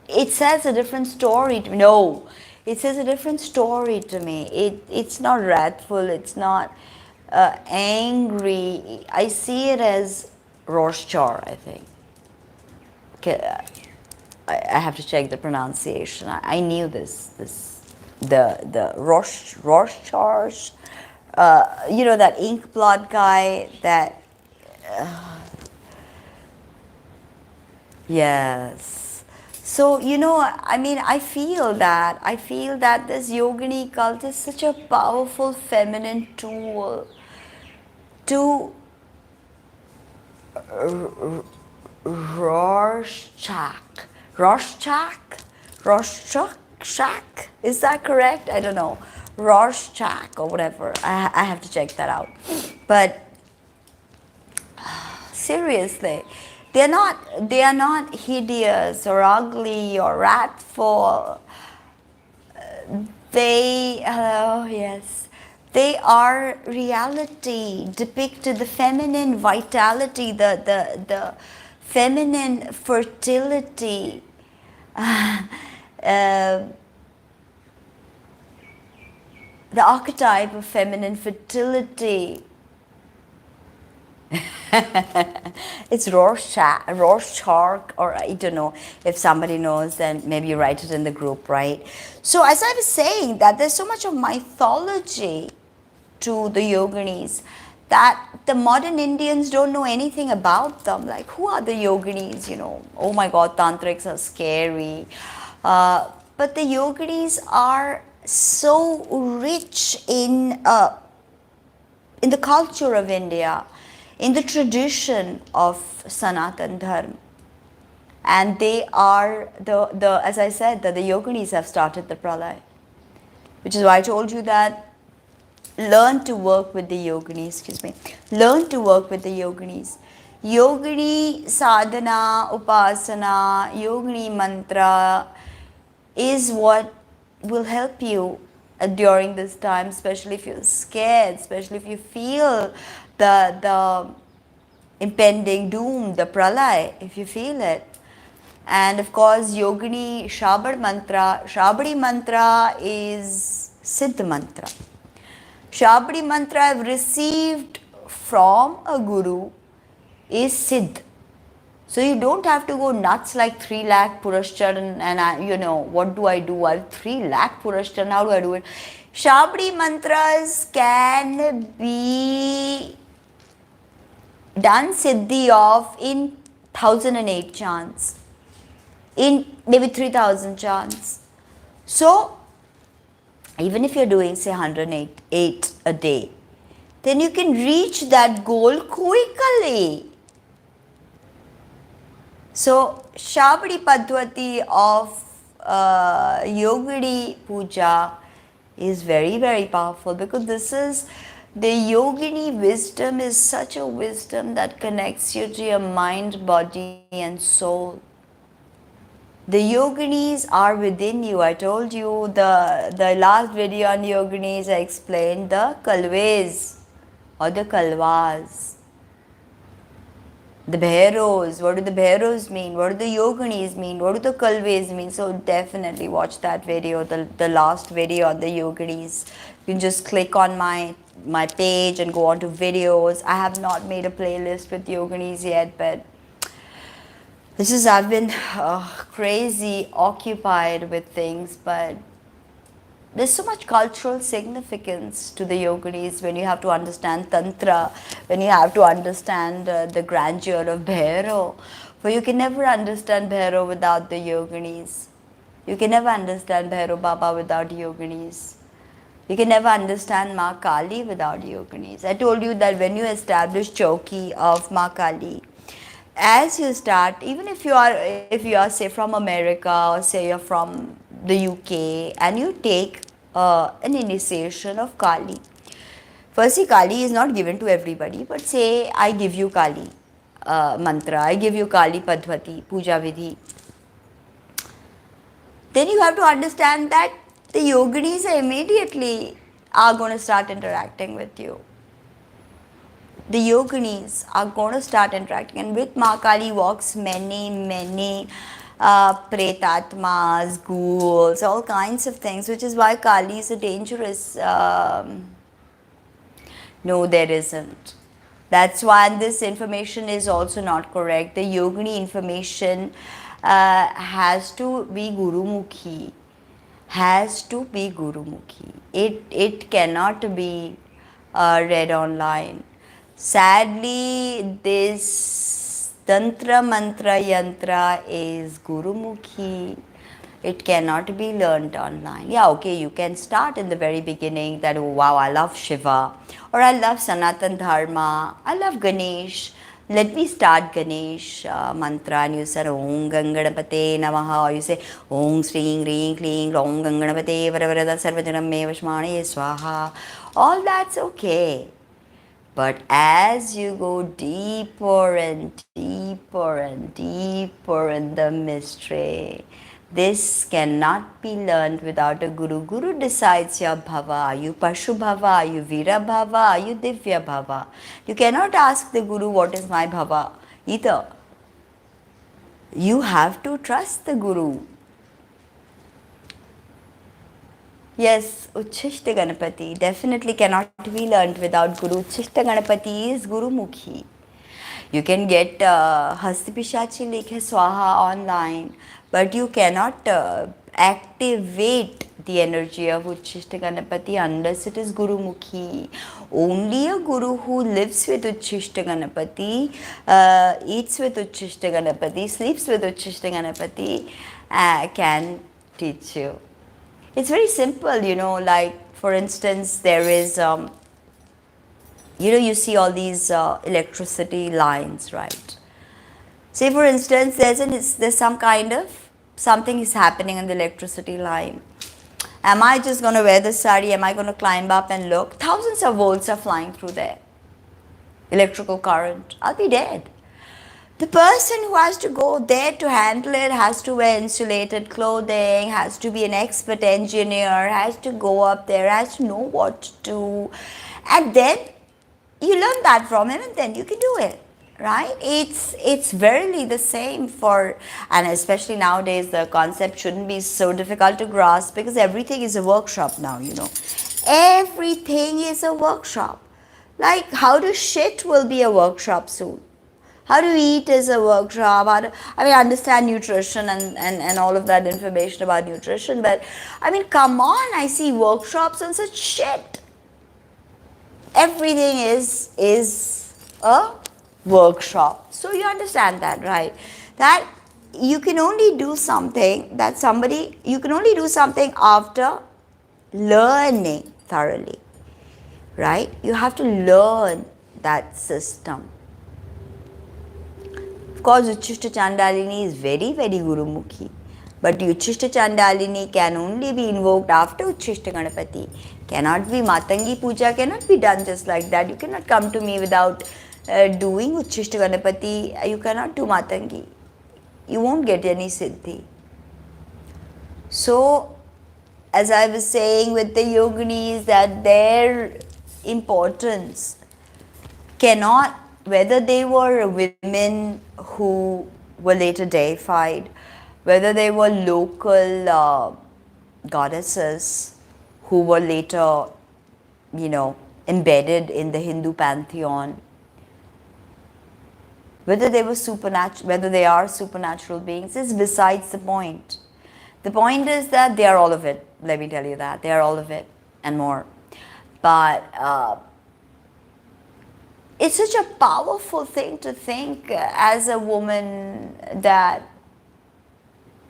it says a different story to me. No, it says a different story to me. It's not wrathful. It's not angry. I see it as Roshchar, I think. Okay, I have to check the pronunciation. I knew the Roshchar, you know, that ink blot guy, that yes. So, you know, I mean, I feel that this yogini cult is such a powerful feminine tool to Rorschach, Rorschach, is that correct? I don't know. Rorschach or whatever. I have to check that out. But seriously, they are not hideous or ugly or wrathful. Yes, they are reality, depict the feminine vitality, the feminine fertility, the archetype of feminine fertility. It's Rorschach, or I don't know. If somebody knows, then maybe you write it in the group, right? So as I was saying, that there's so much of mythology to the Yoginis that the modern Indians don't know anything about them. Like, who are the Yoginis? Oh my God, Tantrics are scary. But the Yoginis are so rich in the culture of India, in the tradition of Sanatan Dharma. And they are, as I said, that the Yoginis have started the Pralai. Which is why I told you that learn to work with the Yoginis, Learn to work with the Yoginis. Yogini sadhana, upasana, Yogini mantra is what will help you during this time, especially if you're scared, especially if you feel the impending doom, the pralay, if you feel it. And of course, Yogini Shabadi mantra is Siddha mantra. Shabadi mantra I've received from a guru is Siddh. So you don't have to go nuts like 3 lakh Purashcharan and what do I do? I have 3 lakh Purashcharan, how do I do it? Shabadi mantras can be done Siddhi of in 1008 chants, in maybe 3000 chants. So even if you're doing say 108 a day, then you can reach that goal quickly. So Shabadi Padvati of Yogini Puja is very, very powerful, because this is the Yogini wisdom is such a wisdom that connects you to your mind, body and soul. The Yoginis are within you. I told you the last video on Yoginis, I explained the Kalves or the Kalvas. The Bhairos, what do the Bhairos mean? What do the Yoginis mean? What do the Kalves mean? So definitely watch that video, the last video on the Yoginis. You can just click on my page and go on to videos. I have not made a playlist with Yoginis yet, but I've been crazy occupied with things, but there's so much cultural significance to the Yoginis when you have to understand Tantra, when you have to understand the grandeur of Bhairo. For you can never understand Bhairo without the Yoginis. You can never understand Bhairo Baba without Yoginis. You can never understand Ma Kali without Yoginis. I told you that when you establish Chowki of Ma Kali, as you start, even if you are say from America, or say you're from the UK, and you take an initiation of Kali. Firstly, Kali is not given to everybody, but say I give you Kali mantra, I give you Kali Padvati, Puja Vidhi. Then you have to understand that the Yoginis immediately are going to start interacting with you. The Yoginis are going to start interacting, and with Ma Kali walks many pretatmas, ghouls, all kinds of things, which is why Kali is a dangerous. No, there isn't. That's why this information is also not correct. The Yogini information has to be Gurumukhi. Has to be Gurumukhi. It cannot be read online. Sadly, this Tantra Mantra Yantra is Gurumukhi. It cannot be learned online. Yeah, okay, you can start in the very beginning that, oh wow, I love Shiva, or I love Sanatan Dharma, I love Ganesh. Let me start Ganesh mantra, and you say Om Ganganapate Namaha, or you say Om Sring Ring Kling Om Ganganapate Varavarada Sarvajanam Me Vashmani Swaha. All that's okay. But as you go deeper and deeper and deeper in the mystery, this cannot be learned without a guru. Guru decides your bhava. Are you Pashu bhava? Are you Vira bhava? Are you Divya bhava? You cannot ask the guru what is my bhava either. You have to trust the guru. Yes, Uchishta Ganapati definitely cannot be learnt without Guru. Uchishta Ganapati is Guru Mukhi. You can get Hastipishachi Likhe Swaha online, but you cannot activate the energy of Uchishta Ganapati unless it is Guru Mukhi. Only a Guru who lives with Uchishta Ganapati, eats with Uchishta Ganapati, sleeps with Uchishta Ganapati can teach you. It's very simple, like for instance, there is, you see all these electricity lines, right? Say for instance, there's some kind of, something is happening on the electricity line. Am I just going to wear the sari? Am I going to climb up and look? Thousands of volts are flying through there. Electrical current. I'll be dead. The person who has to go there to handle it has to wear insulated clothing, has to be an expert engineer, has to go up there, has to know what to do. And then you learn that from him and then you can do it, right? It's verily the same for, and especially nowadays the concept shouldn't be so difficult to grasp because everything is a workshop now, Everything is a workshop. Like how to shit will be a workshop soon. How to eat is a workshop. Understand nutrition and all of that information about nutrition. But, come on, I see workshops on such shit. Everything is a workshop. So you understand that, right? That you can only do something you can only do something after learning thoroughly, right? You have to learn that system. Of course, Uchishta Chandalini is very, very Gurumukhi. But Uchishta Chandalini can only be invoked after Uchishta Ganapati. Cannot be Matangi Puja, cannot be done just like that. You cannot come to me without doing Uchishta Ganapati. You cannot do Matangi. You won't get any Siddhi. So, as I was saying with the Yoginis, that their importance cannot, whether they were women who were later deified, whether they were local goddesses who were later, embedded in the Hindu pantheon, whether they were supernatural, whether they are supernatural beings, is besides the point. The point is that they are all of it. Let me tell you that. They are all of it and more. But it's such a powerful thing to think as a woman that,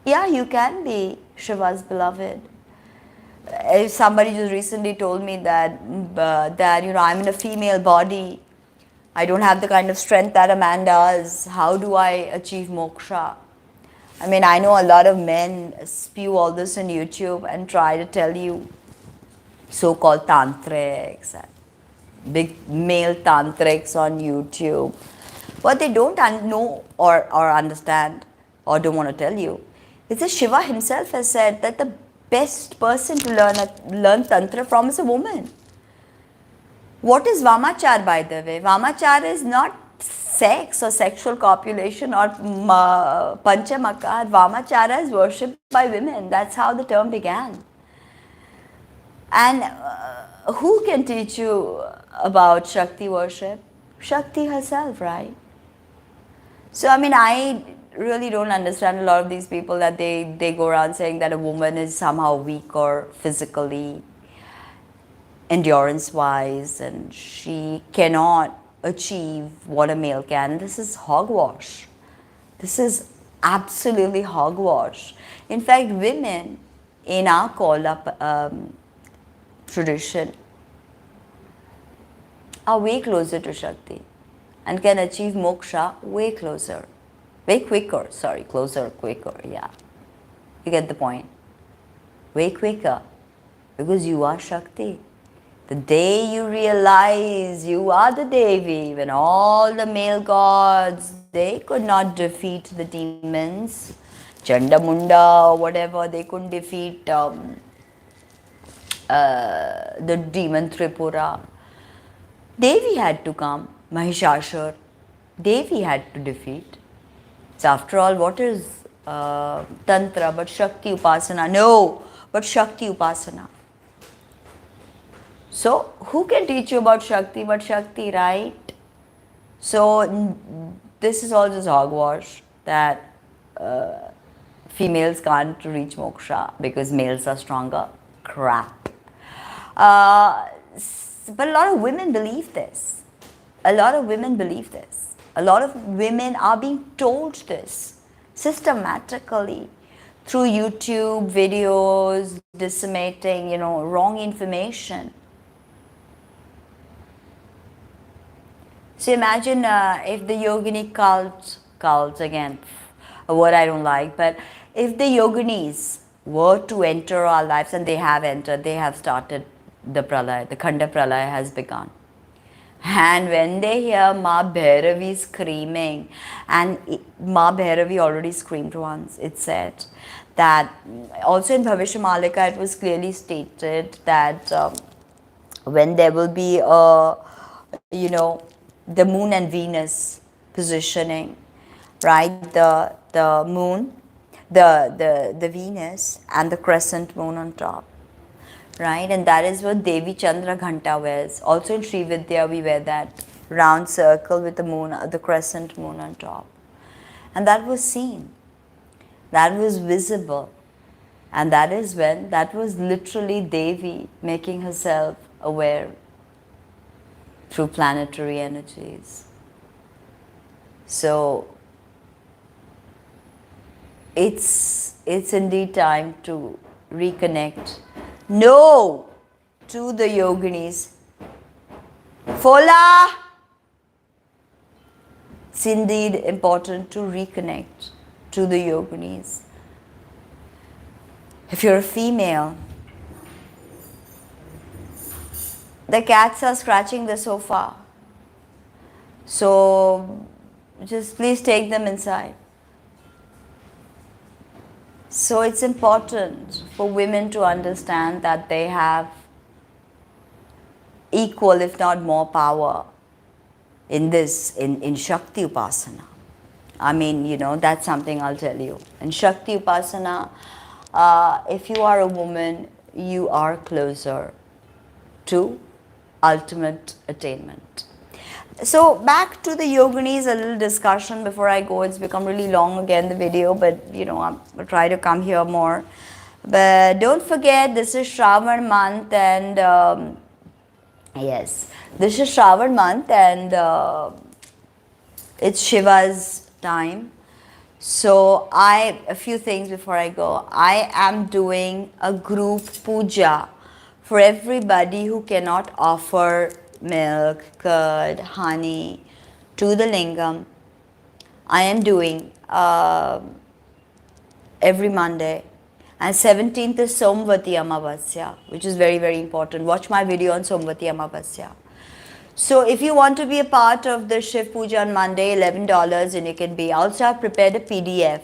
yeah, you can be Shiva's beloved. Somebody just recently told me that I'm in a female body. I don't have the kind of strength that a man does. How do I achieve moksha? I know a lot of men spew all this on YouTube and try to tell you so-called tantrics and big male tantrics on YouTube. What they don't know or understand or don't want to tell you is that Shiva himself has said that the best person to learn tantra from is a woman. What is Vamachar, by the way? Vamachar is not sex or sexual copulation or panchamakar. Vamachara is worshipped by women. That's how the term began. And who can teach you about Shakti worship? Shakti herself, right? So, I really don't understand a lot of these people that they go around saying that a woman is somehow weak or physically, endurance-wise, and she cannot achieve what a male can. This is hogwash. This is absolutely hogwash. In fact, women in our call-up tradition are way closer to Shakti. and can achieve moksha way closer, way quicker, sorry, closer, quicker, yeah. You get the point. Way quicker, because you are Shakti. The day you realize you are the Devi, when all the male gods, they could not defeat the demons, Chandamunda, whatever, they couldn't defeat the demon Tripura. Devi had to come, Mahishashur. Devi had to defeat. So after all, what is Tantra but Shakti Upasana? No, but Shakti Upasana. So who can teach you about Shakti but Shakti, right? So this is all just hogwash that females can't reach moksha because males are stronger. Crap. But a lot of women believe this. A lot of women believe this. A lot of women are being told this systematically through YouTube videos, disseminating, wrong information. So imagine if the Yogini cults again, a word I don't like, but if the Yoginis were to enter our lives, and they have entered, they have started the Pralai, the Khanda Pralai has begun. And when they hear Ma Bhairavi screaming, and Ma Bhairavi already screamed once, it said that, also in Bhavishya Malika it was clearly stated that when there will be the moon and Venus positioning, right? The moon, the Venus and the crescent moon on top, right? And that is what Devi Chandra Ghanta wears. Also in Sri Vidya we wear that round circle with the moon, the crescent moon on top. And that was seen. That was visible. And that was literally Devi making herself aware through planetary energies. So it's indeed time to reconnect. No to the Yoginis. Fola! It's indeed important to reconnect to the Yoginis. If you're a female, the cats are scratching the sofa. So just please take them inside. So it's important for women to understand that they have equal, if not more, power in Shakti Upasana. I mean, that's something I'll tell you. In Shakti Upasana, if you are a woman, you are closer to ultimate attainment. So back to the Yoginis, a little discussion before I go. It's become really long again, the video, but I'll try to come here more. But don't forget, this is Shravan month, and yes, this is Shravan month, and it's Shiva's time. So a few things before I go. I am doing a group puja for everybody who cannot offer milk, curd, honey to the lingam. I am doing every Monday. And 17th is Somvati Amavasya, which is very, very important. Watch my video on Somvati Amavasya. So if you want to be a part of the Shiv Puja on Monday, $11, and you can be. Also, I've prepared a PDF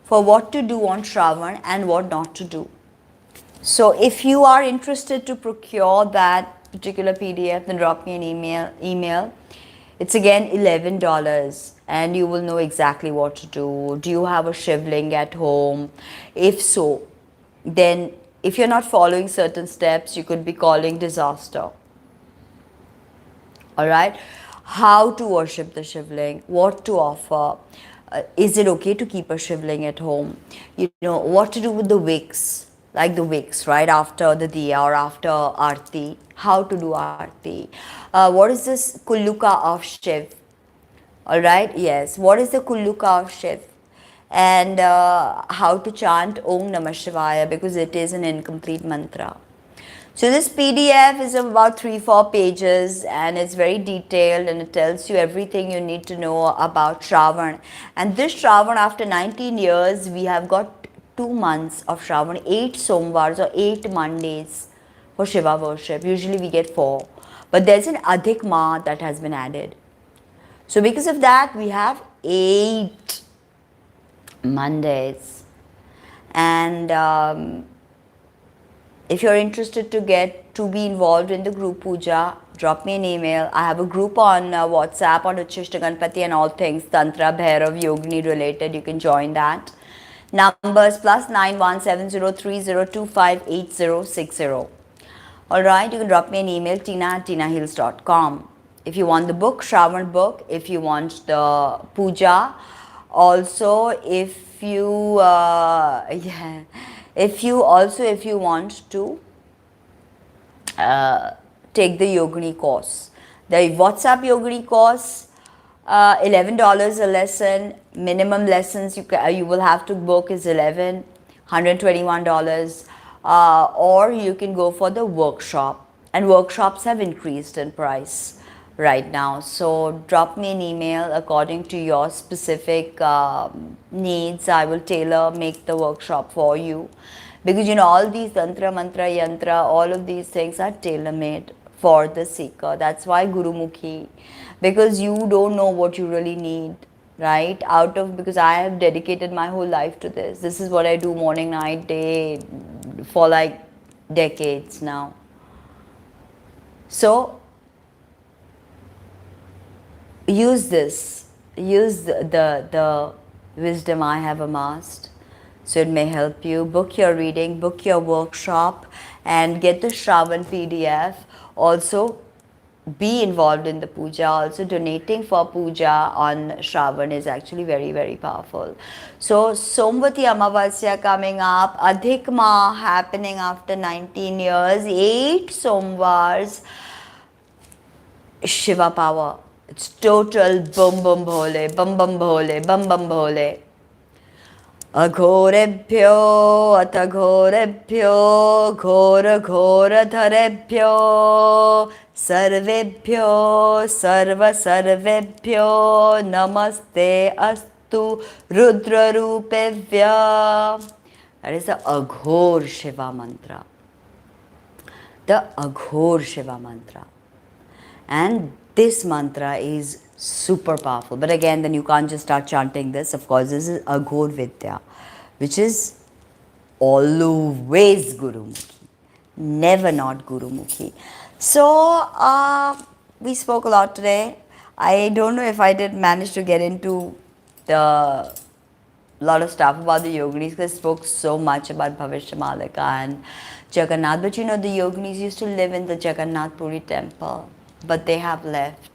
for what to do on Shravan and what not to do. So if you are interested to procure that particular PDF, then drop me an email. It's again $11, and you will know exactly what to do. Do you have a Shivling at home? If so, then if you're not following certain steps, you could be calling disaster. Alright, how to worship the Shivling, what to offer, is it okay to keep a Shivling at home, what to do with the wicks, like the wicks right after the diya or after Aarti, how to do Aarti, what is this Kulluka of Shiv, alright, yes, what is the Kulluka of Shiv, and how to chant Om Namah Shivaya, because it is an incomplete mantra. So this PDF is about 3-4 pages, and it's very detailed, and it tells you everything you need to know about Shravan. And this Shravan, after 19 years, we have got 2 months of Shravan, 8 Somvars or 8 Mondays for Shiva worship. Usually we get 4, but there's an Adhik Ma that has been added. So because of that, we have 8 Mondays. And if you're interested to be involved in the group puja, drop me an email. I have a group on WhatsApp on Uchishta Ganpati and all things Tantra, Bhairav, Yogini related. You can join that. Numbers +917030258060. Alright, you can drop me an email, tina@tinahills.com. If you want the book, Shravan book, if you want the puja, also if you if you want to take the Yogini course, the WhatsApp Yogini course, $11 a lesson. Minimum lessons you will have to book is $121. Or you can go for the workshop, and workshops have increased in price right now. So drop me an email according to your specific needs. I will make the workshop for you, because all these tantra, mantra, yantra, all of these things are tailor made for the seeker. That's why Gurumukhi, because you don't know what you really need, right? Because I have dedicated my whole life to this. This is what I do morning, night, day for like decades now. So use the wisdom I have amassed, so it may help you. Book your reading, book your workshop, and get the Shravan PDF. Also be involved in the puja. Also donating for puja on Shravan is actually very, very powerful. So Somvati Amavasya coming up, Adhik Ma happening after 19 years, 8 Somvars, Shiva power. It's total bum bum bhole, bum bum bhole, bum bum bhole. अघोरेभ्यो अथ घोरेभ्यो घोर घोरधरेभ्यो सर्वेभ्यो सर्व सर्वेभ्यो नमस्ते अस्तु रुद्ररूपेभ्य. That is the Aghor Shiva mantra. The Aghor Shiva mantra. And this mantra is super powerful. But again, then you can't just start chanting this. Of course, this is Aghor Vidya, which is always Gurumukhi, never not Gurumukhi. So, we spoke a lot today. I don't know if I did manage to get into the lot of stuff about the Yoginis, because I spoke so much about Bhavishyamalika and Jagannath. But the Yoginis used to live in the Jagannath Puri temple, but they have left.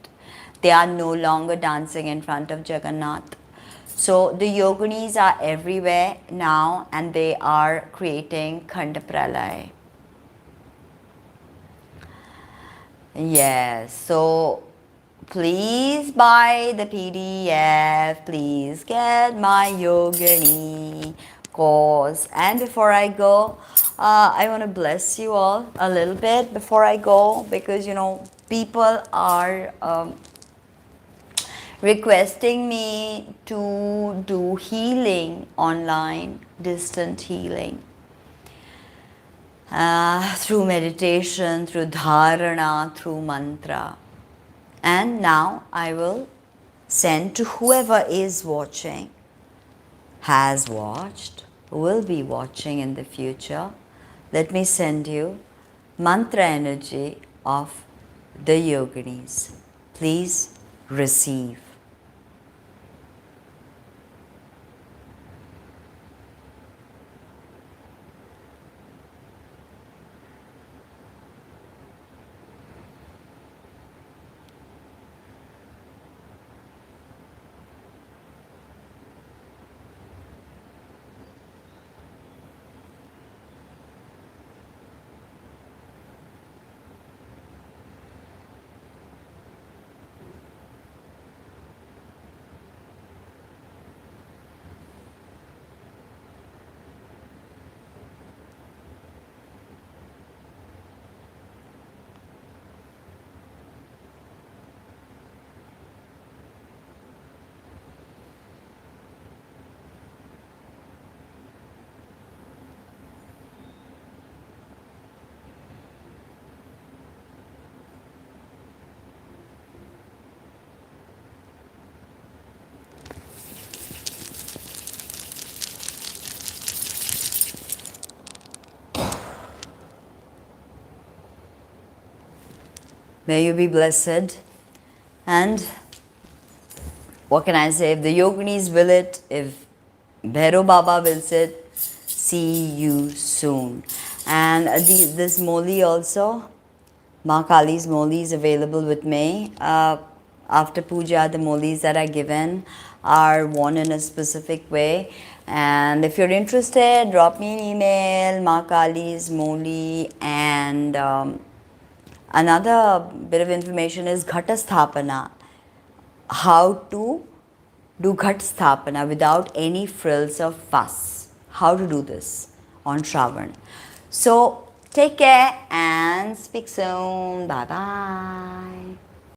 They are no longer dancing in front of Jagannath. So the Yoginis are everywhere now, and they are creating Khanda Pralai. Yes, so please buy the PDF. Please get my Yogini course. And before I go, I want to bless you all a little bit before I go, because people are requesting me to do healing online, distant healing, through meditation, through dharana, through mantra. And now I will send to whoever is watching, has watched, will be watching in the future. Let me send you mantra energy of the Yoginis. Please receive. May you be blessed. And what can I say? If the Yoginis will it, if Bhairo Baba wills it, see you soon. And this Moli also, Ma Kali's Moli is available with me. After puja, the molis that are given are worn in a specific way. And if you're interested, drop me an email, Ma Kali's Moli. And another bit of information is Ghata Sthapana. How to do Ghat Sthapana without any frills or fuss. How to do this on Shravan. So take care and speak soon. Bye bye.